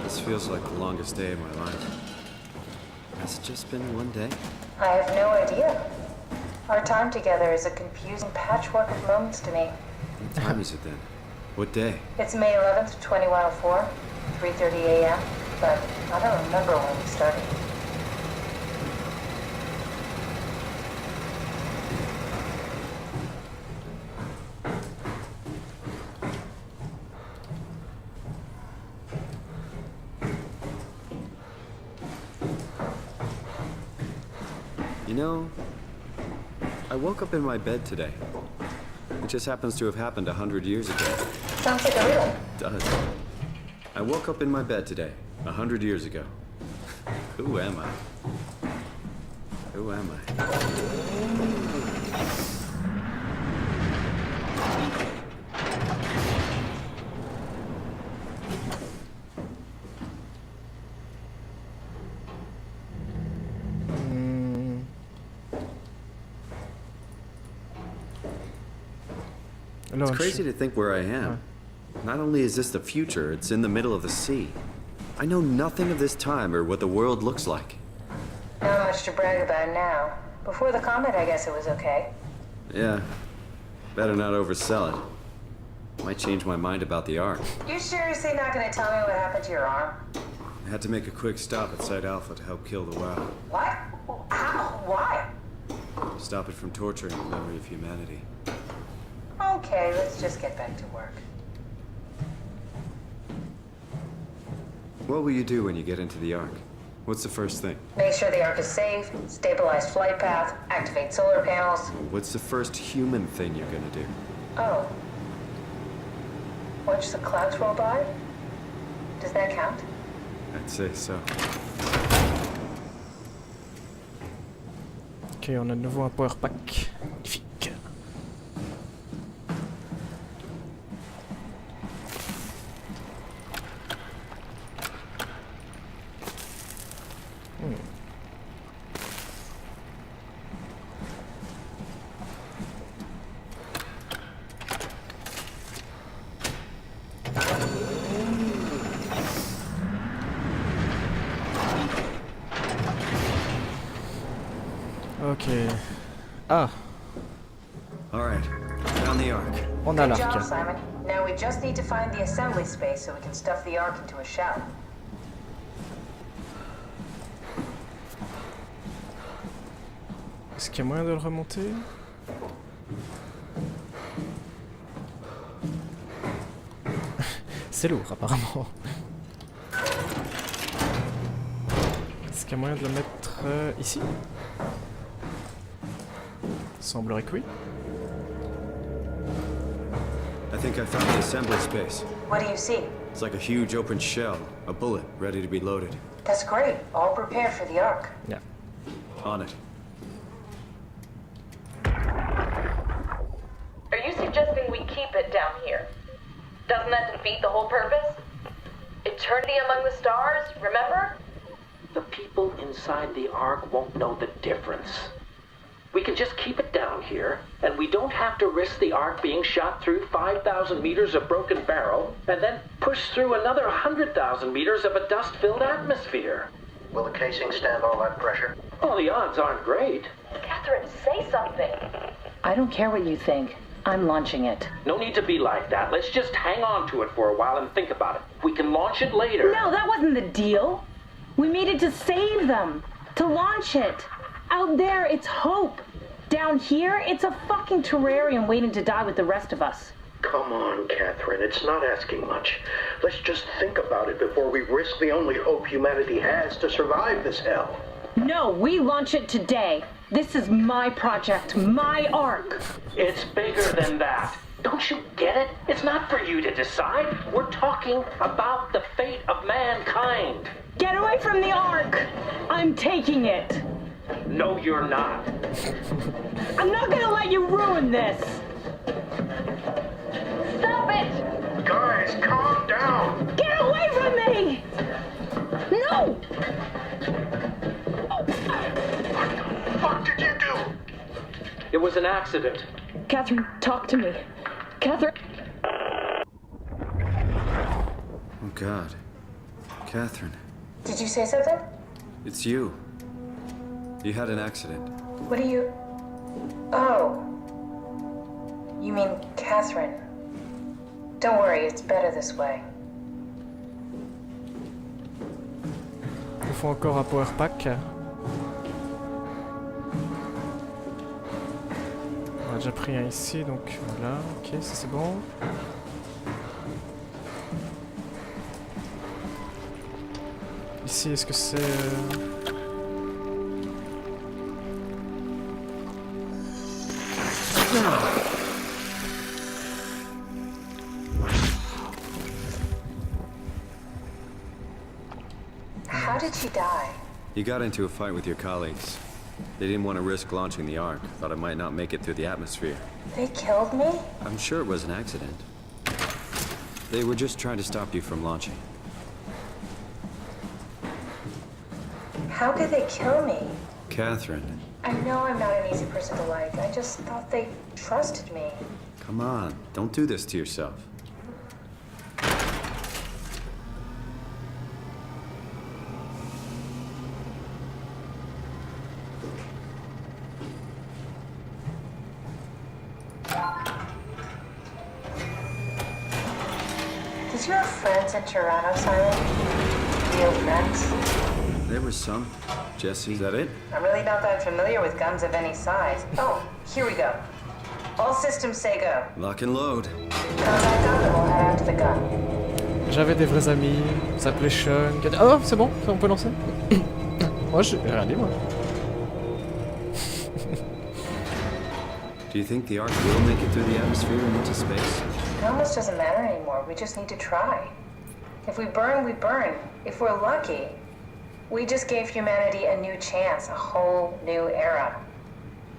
This feels like the longest day of my life. Has it just been one day? I have no idea. Our time together is a confusing patchwork of moments to me. What time is it then? What day? It's May 11th, 2104, 3:30 a.m., but I don't remember when we started. You know, I woke up in my bed today. It just happens to have happened 100 years ago. Sounds like a riddle. It does. I woke up in my bed today, 100 years ago. Who am I? Who am I? It's crazy to think where I am. Not only is this the future, it's in the middle of the sea. I know nothing of this time or what the world looks like. Not much to brag about now. Before the comet, I guess it was okay. Yeah. Better not oversell it. Might change my mind about the Ark. You seriously not gonna tell me what happened to your arm? I had to make a quick stop at Site Alpha to help kill the WoW. What? How? Why? Stop it from torturing the memory of humanity. Okay, let's just get back to work. What will you do when you get into the Ark? What's the first thing? Make sure the Ark is safe, stabilize flight path, activate solar panels. What's the first human thing you're gonna do? Oh. Watch the clouds roll by? Does that count? I'd say so. Ok, on a de nouveau un power pack. Magnifique. Ok. Ah, All right, down the Ark. on a Good job, l'arc. Simon. Now we just need to find the assembly space so we can stuff the Ark into a shell. Est-ce qu'il y a moyen de le remonter? C'est lourd apparemment. Est-ce qu'il y a moyen de le mettre ici? Semblerait que oui. I think I found the assembly space. What do you see? It's like a huge open shell, a bullet ready to be loaded. That's great. All prepared for the Ark. Yeah. On it. Are you suggesting we keep it down here? Doesn't that defeat the whole purpose? Eternity among the stars, remember? The people inside the Ark won't know the difference. We can just keep it down here, and we don't have to risk the Ark being shot through 5,000 meters of broken barrel, and then push through another 100,000 meters of a dust-filled atmosphere. Will the casing stand all that pressure? Well, the odds aren't great. Catherine, say something. I don't care what you think. I'm launching it. No need to be like that. Let's just hang on to it for a while and think about it. We can launch it later. No, that wasn't the deal. We made it to save them, to launch it. Out there, it's hope. Down here, it's a fucking terrarium waiting to die with the rest of us. Come on, Catherine. It's not asking much. Let's just think about it before we risk the only hope humanity has to survive this hell. No, we launch it today. This is my project, my Ark. It's bigger than that. Don't you get it? It's not for you to decide. We're talking about the fate of mankind. Get away from the Ark. I'm taking it. No, you're not. I'm not gonna let you ruin this. Stop it! Guys, calm down. Get away from me! No! What did you do? It was an accident. Catherine, talk to me. Catherine. Oh God. Catherine, Did you say something? it's you. You had an accident. What do you... Oh. You mean Catherine. Don't worry, it's better this way. Il faut encore un power pack. On a déjà pris un ici, donc voilà. Ok, ça c'est bon. Ici, est-ce que c'est... How did she die? You got into a fight with your colleagues. They didn't want to risk launching the Ark. Thought it might not make it through the atmosphere. They killed me? I'm sure it was an accident. They were just trying to stop you from launching. How could they kill me? Catherine, I know I'm not an easy person to like. I just thought they trusted me. come on. Don't do this to yourself. Did you have friends in Toronto, Simon? Real friends? There was some. Jesse, is that it? I'm really not that familiar with guns of any size. Oh, here we go. All systems say go. Lock and load. Come back up and we'll head out to the gun. J'avais des vrais amis, ça s'appelait Sean. Oh, c'est bon, on peut lancer. Moi, j'ai rien dit, moi. Do you think the Ark will make it through the atmosphere and into space? It almost doesn't matter anymore. We just need to try. If we burn, we burn. If we're lucky, we just gave humanity a new chance, a whole new era.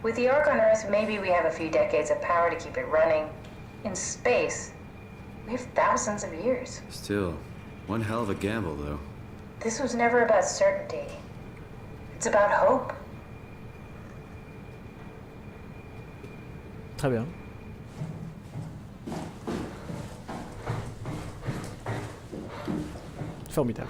With the Ark on Earth, maybe we have a few decades of power to keep it running. In space, we have thousands of years. Still, one hell of a gamble, though. This was never about certainty. It's about hope. Très bien. Formidable.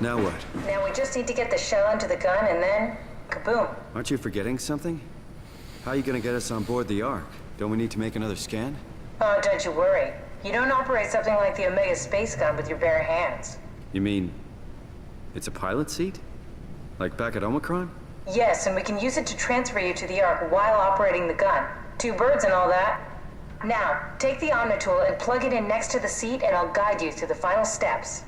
Now what? Now we just need to get the shell into the gun and then, kaboom. Aren't you forgetting something? How are you gonna get us on board the Ark? Don't we need to make another scan? Oh, don't you worry. You don't operate something like the Omega space gun with your bare hands. You mean it's a pilot seat? Like back at Omicron? Yes, and we can use it to transfer you to the Ark while operating the gun. 2 birds and all that. Now, take the Omnitool and plug it in next to the seat and I'll guide you through the final steps.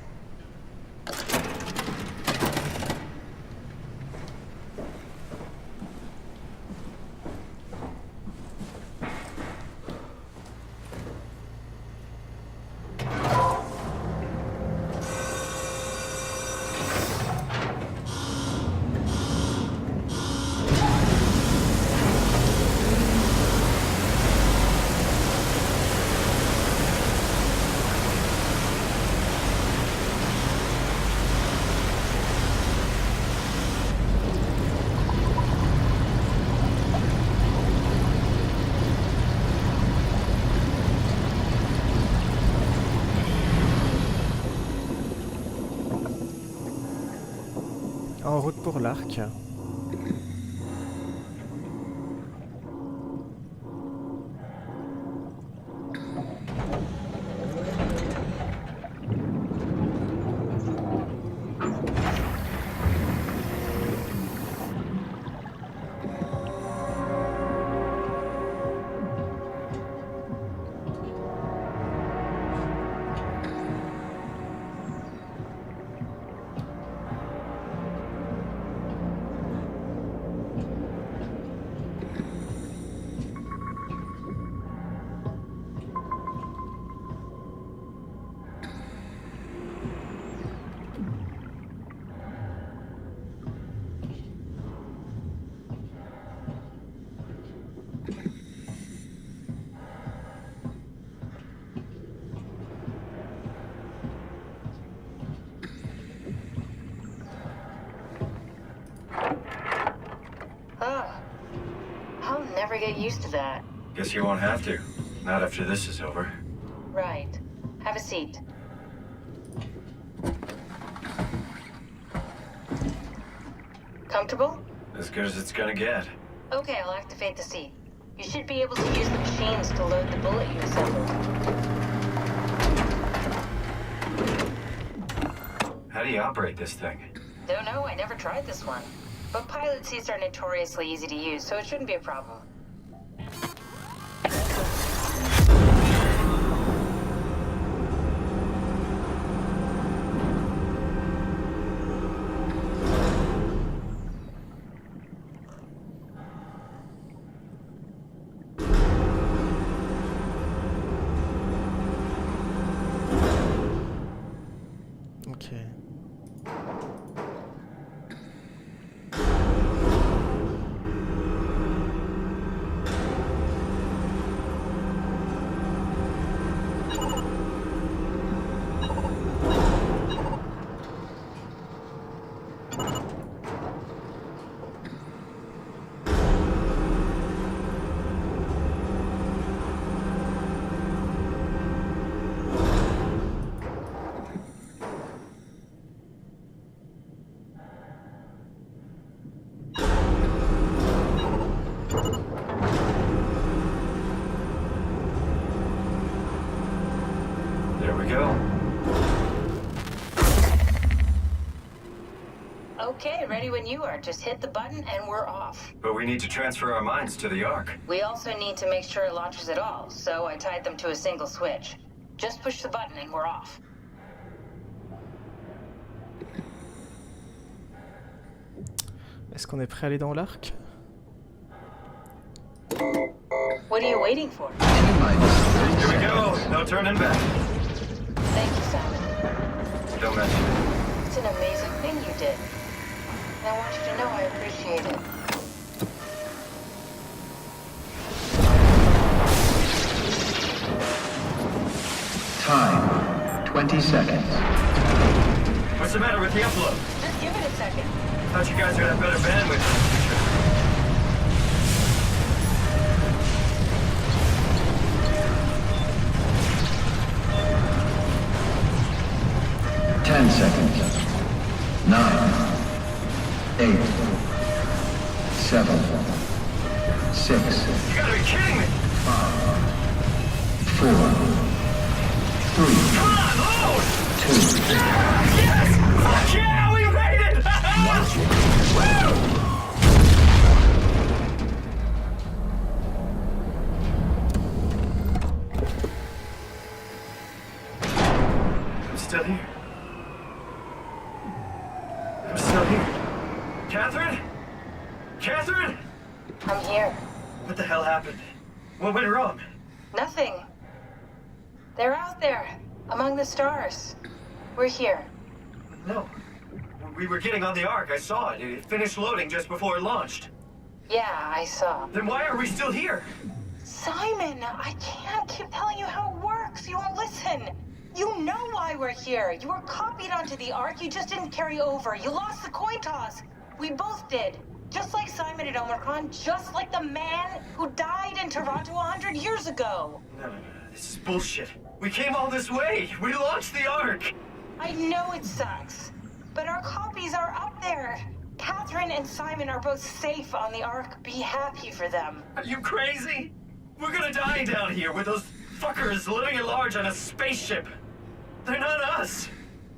En route pour l'Arc. I'll never get used to that. Guess you won't have to. Not after this is over. Right. Have a seat. Comfortable? As good as it's gonna get. Okay, I'll activate the seat. You should be able to use the machines to load the bullet you assembled. How do you operate this thing? Don't know, I never tried this one. But pilot seats are notoriously easy to use, so it shouldn't be a problem. Ok. Okay, ready when you are. Just hit the button and we're off. But we need to transfer our minds to the Ark. We also need to make sure it launches at all, so I tied them to a single switch. Just push the button and we're off. Est-ce qu'on est prêt à aller dans l'arc? What are you waiting for? Here we go. No turning back. Thank you, Simon. Don't mention it. It's an amazing thing you did. And I want you to know I appreciate it. Time, 20 seconds. What's the matter with the upload? Just give it a second. Thought you guys would have better bandwidth. 10 seconds. 9, 8, 7, 6. You gotta be kidding me! 5, 4, 3, Come on, load! 2. Yes! Fuck yeah, we made it! Woo! I'm still here. I'm still here. Catherine? Catherine? I'm here. What the hell happened? What went wrong? Nothing. They're out there, among the stars. We're here. No. We were getting on the Ark. I saw it. It finished loading just before it launched. Yeah, I saw. Then why are we still here? Simon, I can't keep telling you how it works. You won't listen. You know why we're here. You were copied onto the Ark. You just didn't carry over. You lost the coin toss. We both did. Just like Simon at Omicron, just like the man who died in Toronto 100 years ago. No. This is bullshit. We came all this way. We launched the Ark. I know it sucks, but our copies are up there. Catherine and Simon are both safe on the Ark. Be happy for them. Are you crazy? We're gonna die down here with those fuckers living at large on a spaceship. They're not us.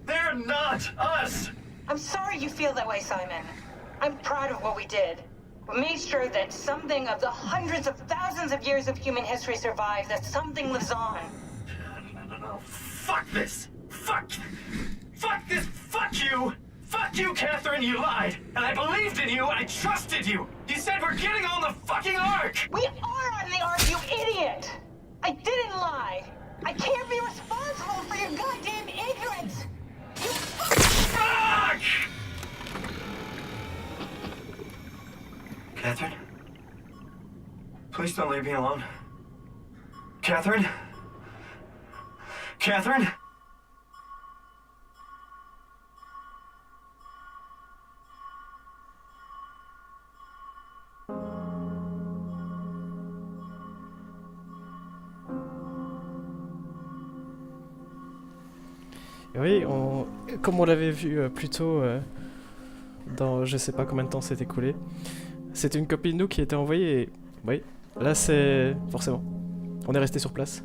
They're not us. I'm sorry you feel that way, Simon. I'm proud of what we did. We made sure that something of the hundreds of thousands of years of human history survives, that something lives on. No. Fuck this. Fuck this. Fuck you. Fuck you, Catherine. You lied. And I believed in you. I trusted you. You said we're getting on the fucking Ark. We are on the Ark, you idiot. I didn't lie. I can't be responsible for your goddamn ignorance. You Fuck! Catherine? Please don't leave me alone. Catherine? Catherine? Oui, comme on l'avait vu plus tôt, dans je sais pas combien de temps s'est écoulé, c'était une copie de nous qui était envoyée et... Oui, là c'est... forcément. On est resté sur place.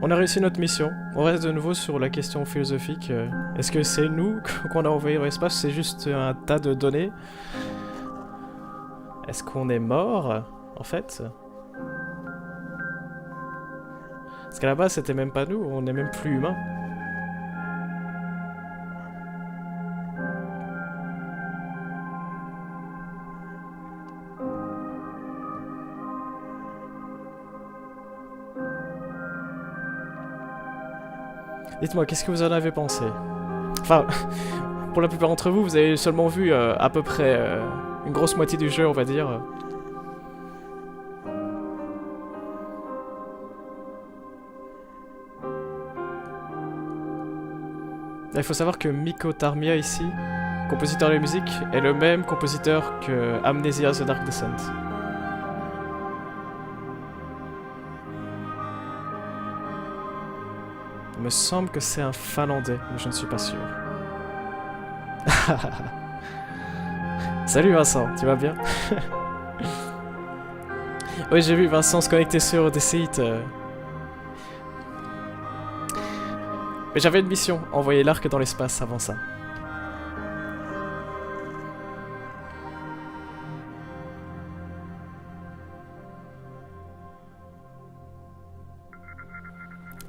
On a réussi notre mission. On reste de nouveau sur la question philosophique. Est-ce que c'est nous qu'on a envoyé dans l'espace? C'est juste un tas de données? Est-ce qu'on est mort, en fait? Parce qu'à la base, c'était même pas nous. On n'est même plus humains. Dites-moi, qu'est-ce que vous en avez pensé? Enfin, pour la plupart d'entre vous, vous avez seulement vu à peu près une grosse moitié du jeu, on va dire. Là, il faut savoir que Mikko Tarmia, ici, compositeur de la musique, est le même compositeur que Amnesia The Dark Descent. Il me semble que c'est un Finlandais, mais je ne suis pas sûr. Salut Vincent, tu vas bien? Oui, j'ai vu Vincent se connecter sur des sites. Mais j'avais une mission, envoyer l'arc dans l'espace avant ça.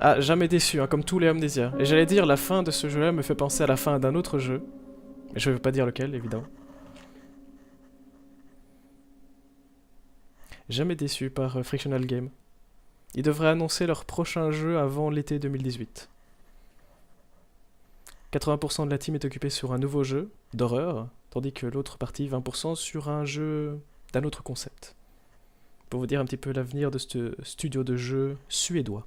Ah, jamais déçu, hein, comme tous les Amnesia. Et j'allais dire, la fin de ce jeu-là me fait penser à la fin d'un autre jeu. Mais je ne veux pas dire lequel, évidemment. Jamais déçu par Frictional Game. Ils devraient annoncer leur prochain jeu avant l'été 2018. 80% de la team est occupée sur un nouveau jeu d'horreur, tandis que l'autre partie, 20%, sur un jeu d'un autre concept. Pour vous dire un petit peu l'avenir de ce studio de jeu suédois.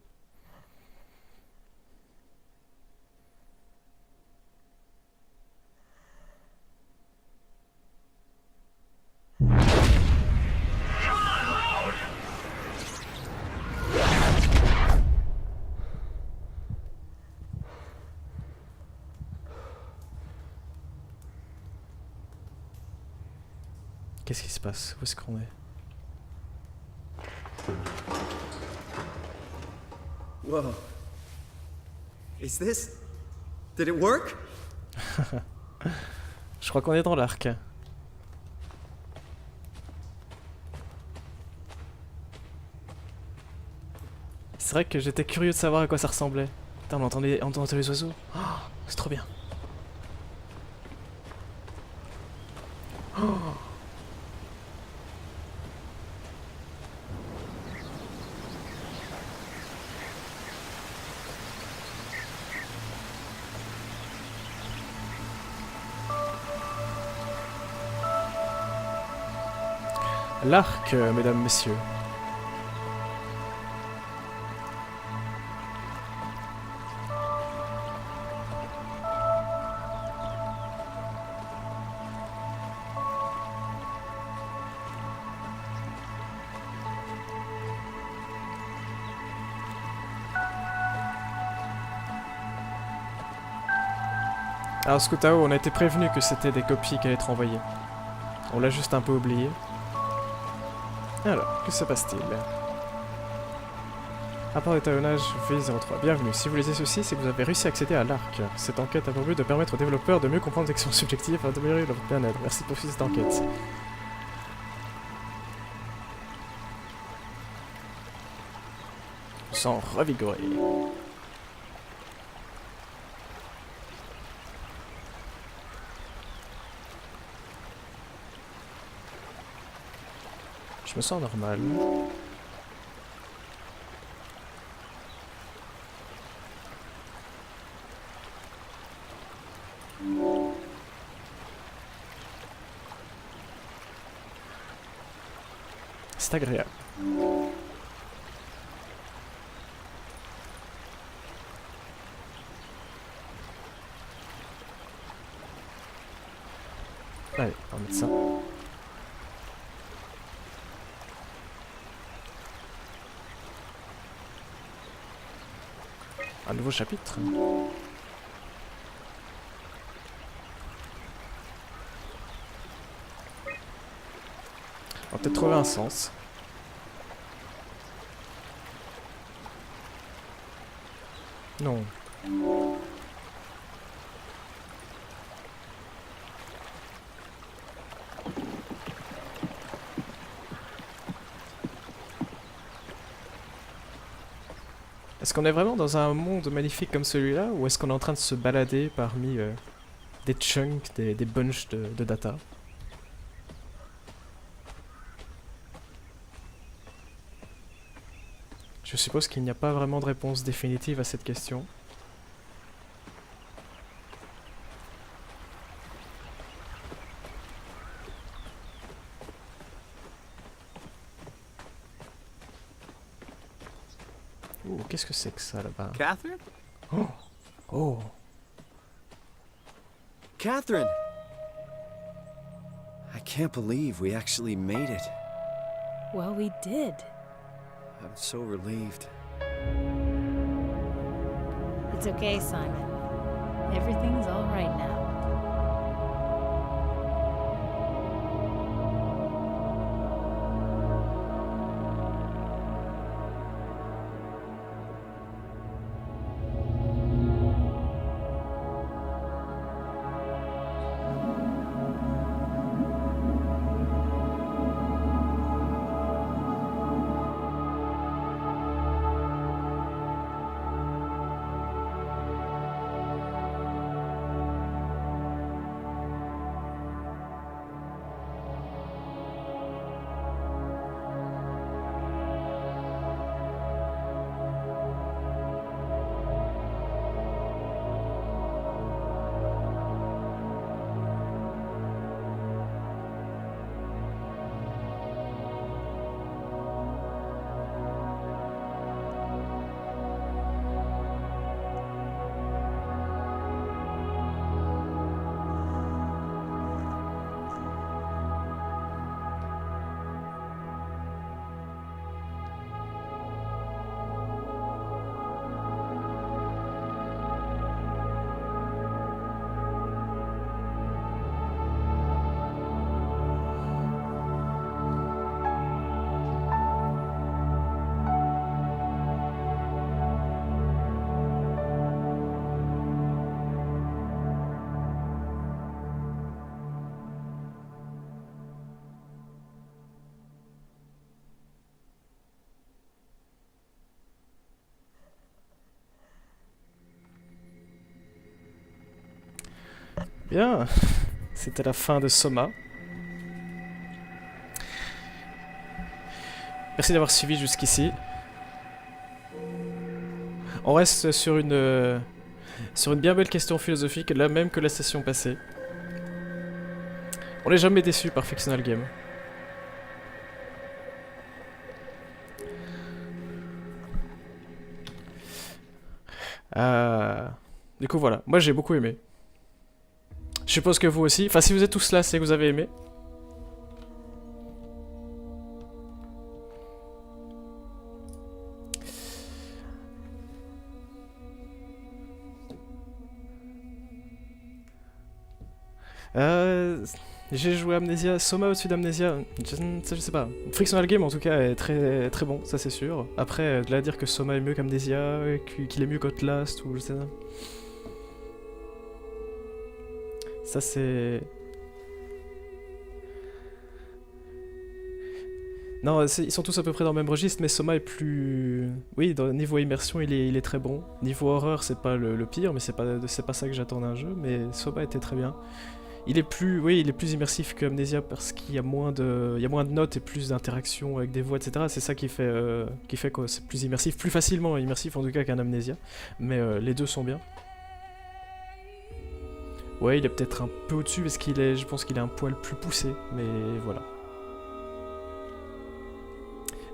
Qu'est-ce qui se passe? Où est-ce qu'on est? Whoa. Is this? Did it work? Je crois qu'on est dans l'arc. C'est vrai que j'étais curieux de savoir à quoi ça ressemblait. Putain, on entendait les oiseaux. Oh, c'est trop bien. Oh. L'arc, mesdames, messieurs. Alors Scoutao, on a été prévenu que c'était des copies qui allaient être envoyées. On l'a juste un peu oublié. Alors, que se passe-t-il? Rapport d'étalonnage V03. Bienvenue. Si vous lisez ceci, c'est que vous avez réussi à accéder à l'arc. Cette enquête a pour but de permettre aux développeurs de mieux comprendre les actions subjectives et d'améliorer leur bien-être. Merci pour cette enquête. Je me sens revigoré. Je me sens normal. C'est agréable. Allez, on va mettre ça. Un nouveau chapitre. On va peut-être trouver un sens. Non. Est-ce qu'on est vraiment dans un monde magnifique comme celui-là, ou est-ce qu'on est en train de se balader parmi des chunks, des bunches de data? Je suppose qu'il n'y a pas vraiment de réponse définitive à cette question. Oh, qu'est-ce que c'est que ça là-bas? Catherine? Oh! Oh! Catherine! I can't believe we actually made it. Well, we did. I'm so relieved. It's okay, Simon. Everything's all right now. Bien, c'était la fin de SOMA. Merci d'avoir suivi jusqu'ici. On reste sur une bien belle question philosophique, la même que la session passée. On n'est jamais déçu par Fictional Game. Du coup voilà, moi j'ai beaucoup aimé. Je suppose que vous aussi. Enfin si vous êtes tous là, c'est que vous avez aimé. J'ai joué Amnesia, Soma au-dessus d'Amnesia, je sais pas. Frictional Game en tout cas est très très bon, ça c'est sûr. Après, de là à dire que Soma est mieux qu'Amnesia, qu'il est mieux qu'Outlast ou je sais pas. Ça c'est... Non, ils sont tous à peu près dans le même registre, mais Soma est plus... Oui, niveau immersion, il est très bon. Niveau horreur, c'est pas le pire, mais c'est pas ça que j'attends d'un jeu, mais Soma était très bien. Il est plus immersif que Amnesia parce qu'il y a moins de notes et plus d'interactions avec des voix, etc. C'est ça qui fait que c'est plus immersif, plus facilement immersif en tout cas qu'un Amnesia. Mais les deux sont bien. Ouais, il est peut-être un peu au-dessus parce je pense qu'il est un poil plus poussé, mais voilà.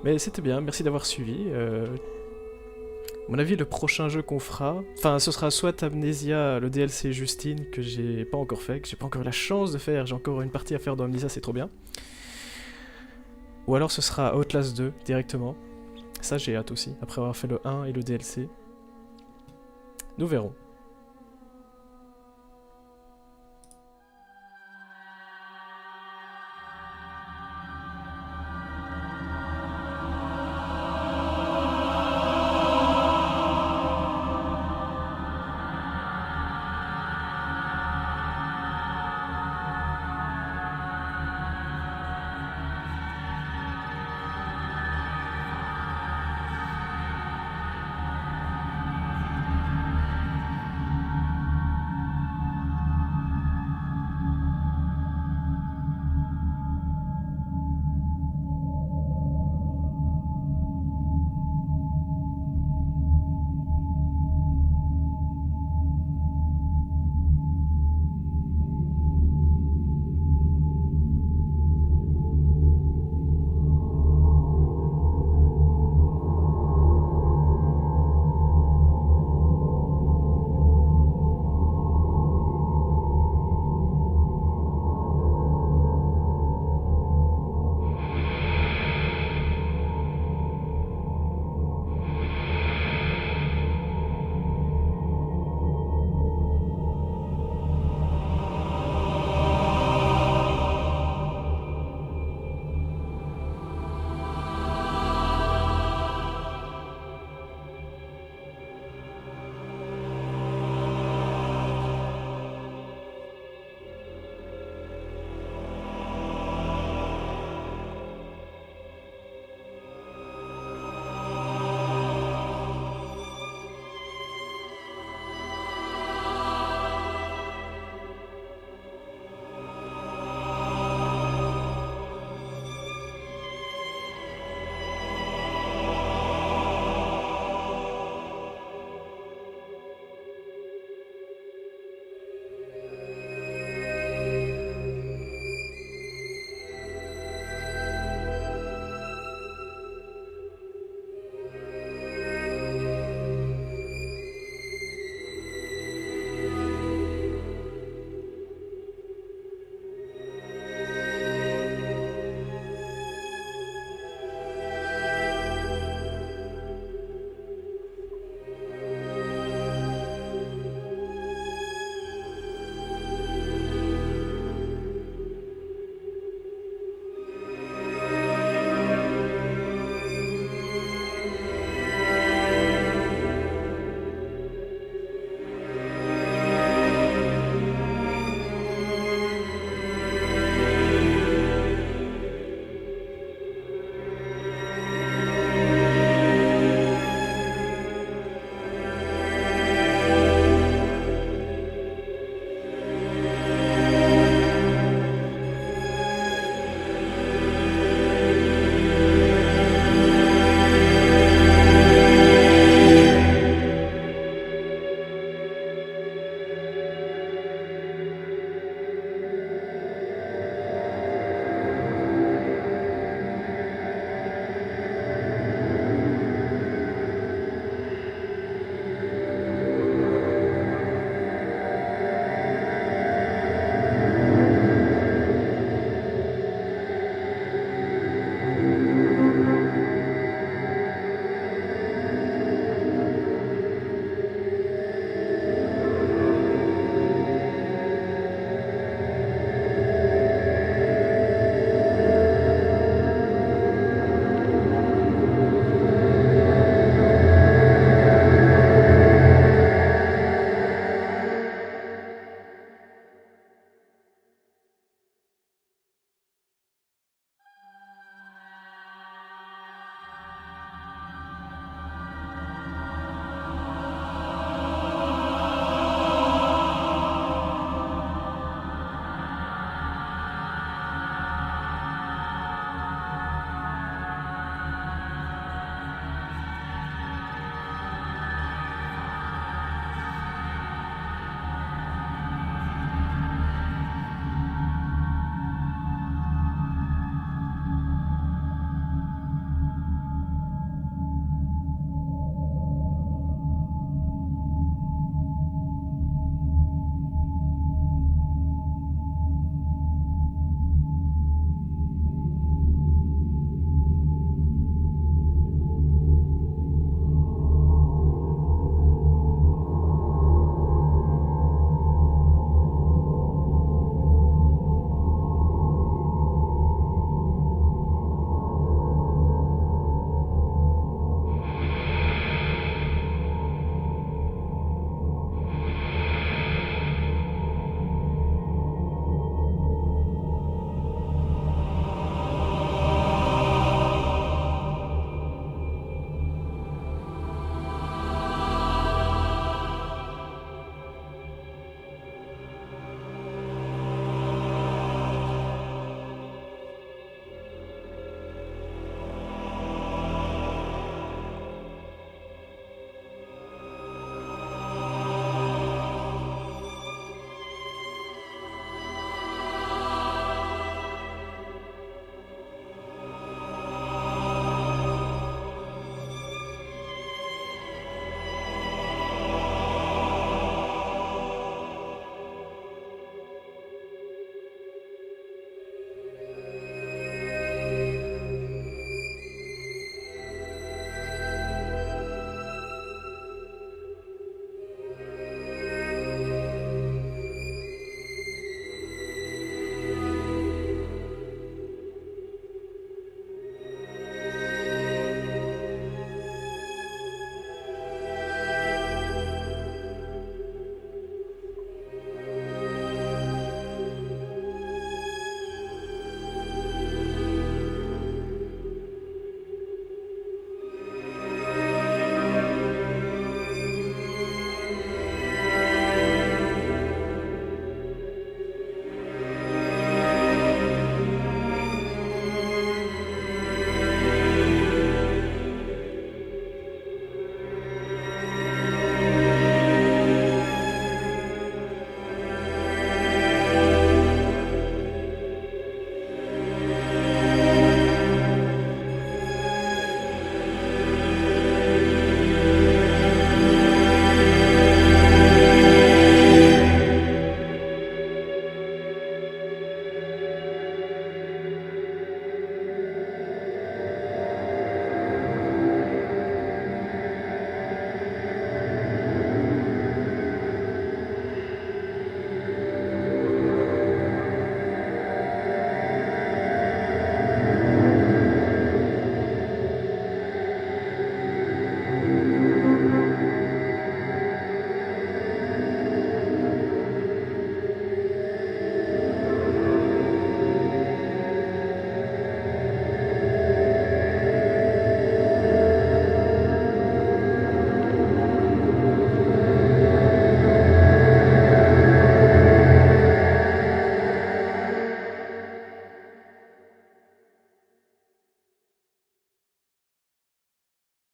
Mais c'était bien, merci d'avoir suivi. À mon avis, le prochain jeu qu'on fera... Enfin, ce sera soit Amnesia, le DLC Justine, que j'ai pas encore fait, que j'ai pas encore eu la chance de faire. J'ai encore une partie à faire dans Amnesia, c'est trop bien. Ou alors ce sera Outlast 2, directement. Ça, j'ai hâte aussi, après avoir fait le 1 et le DLC. Nous verrons.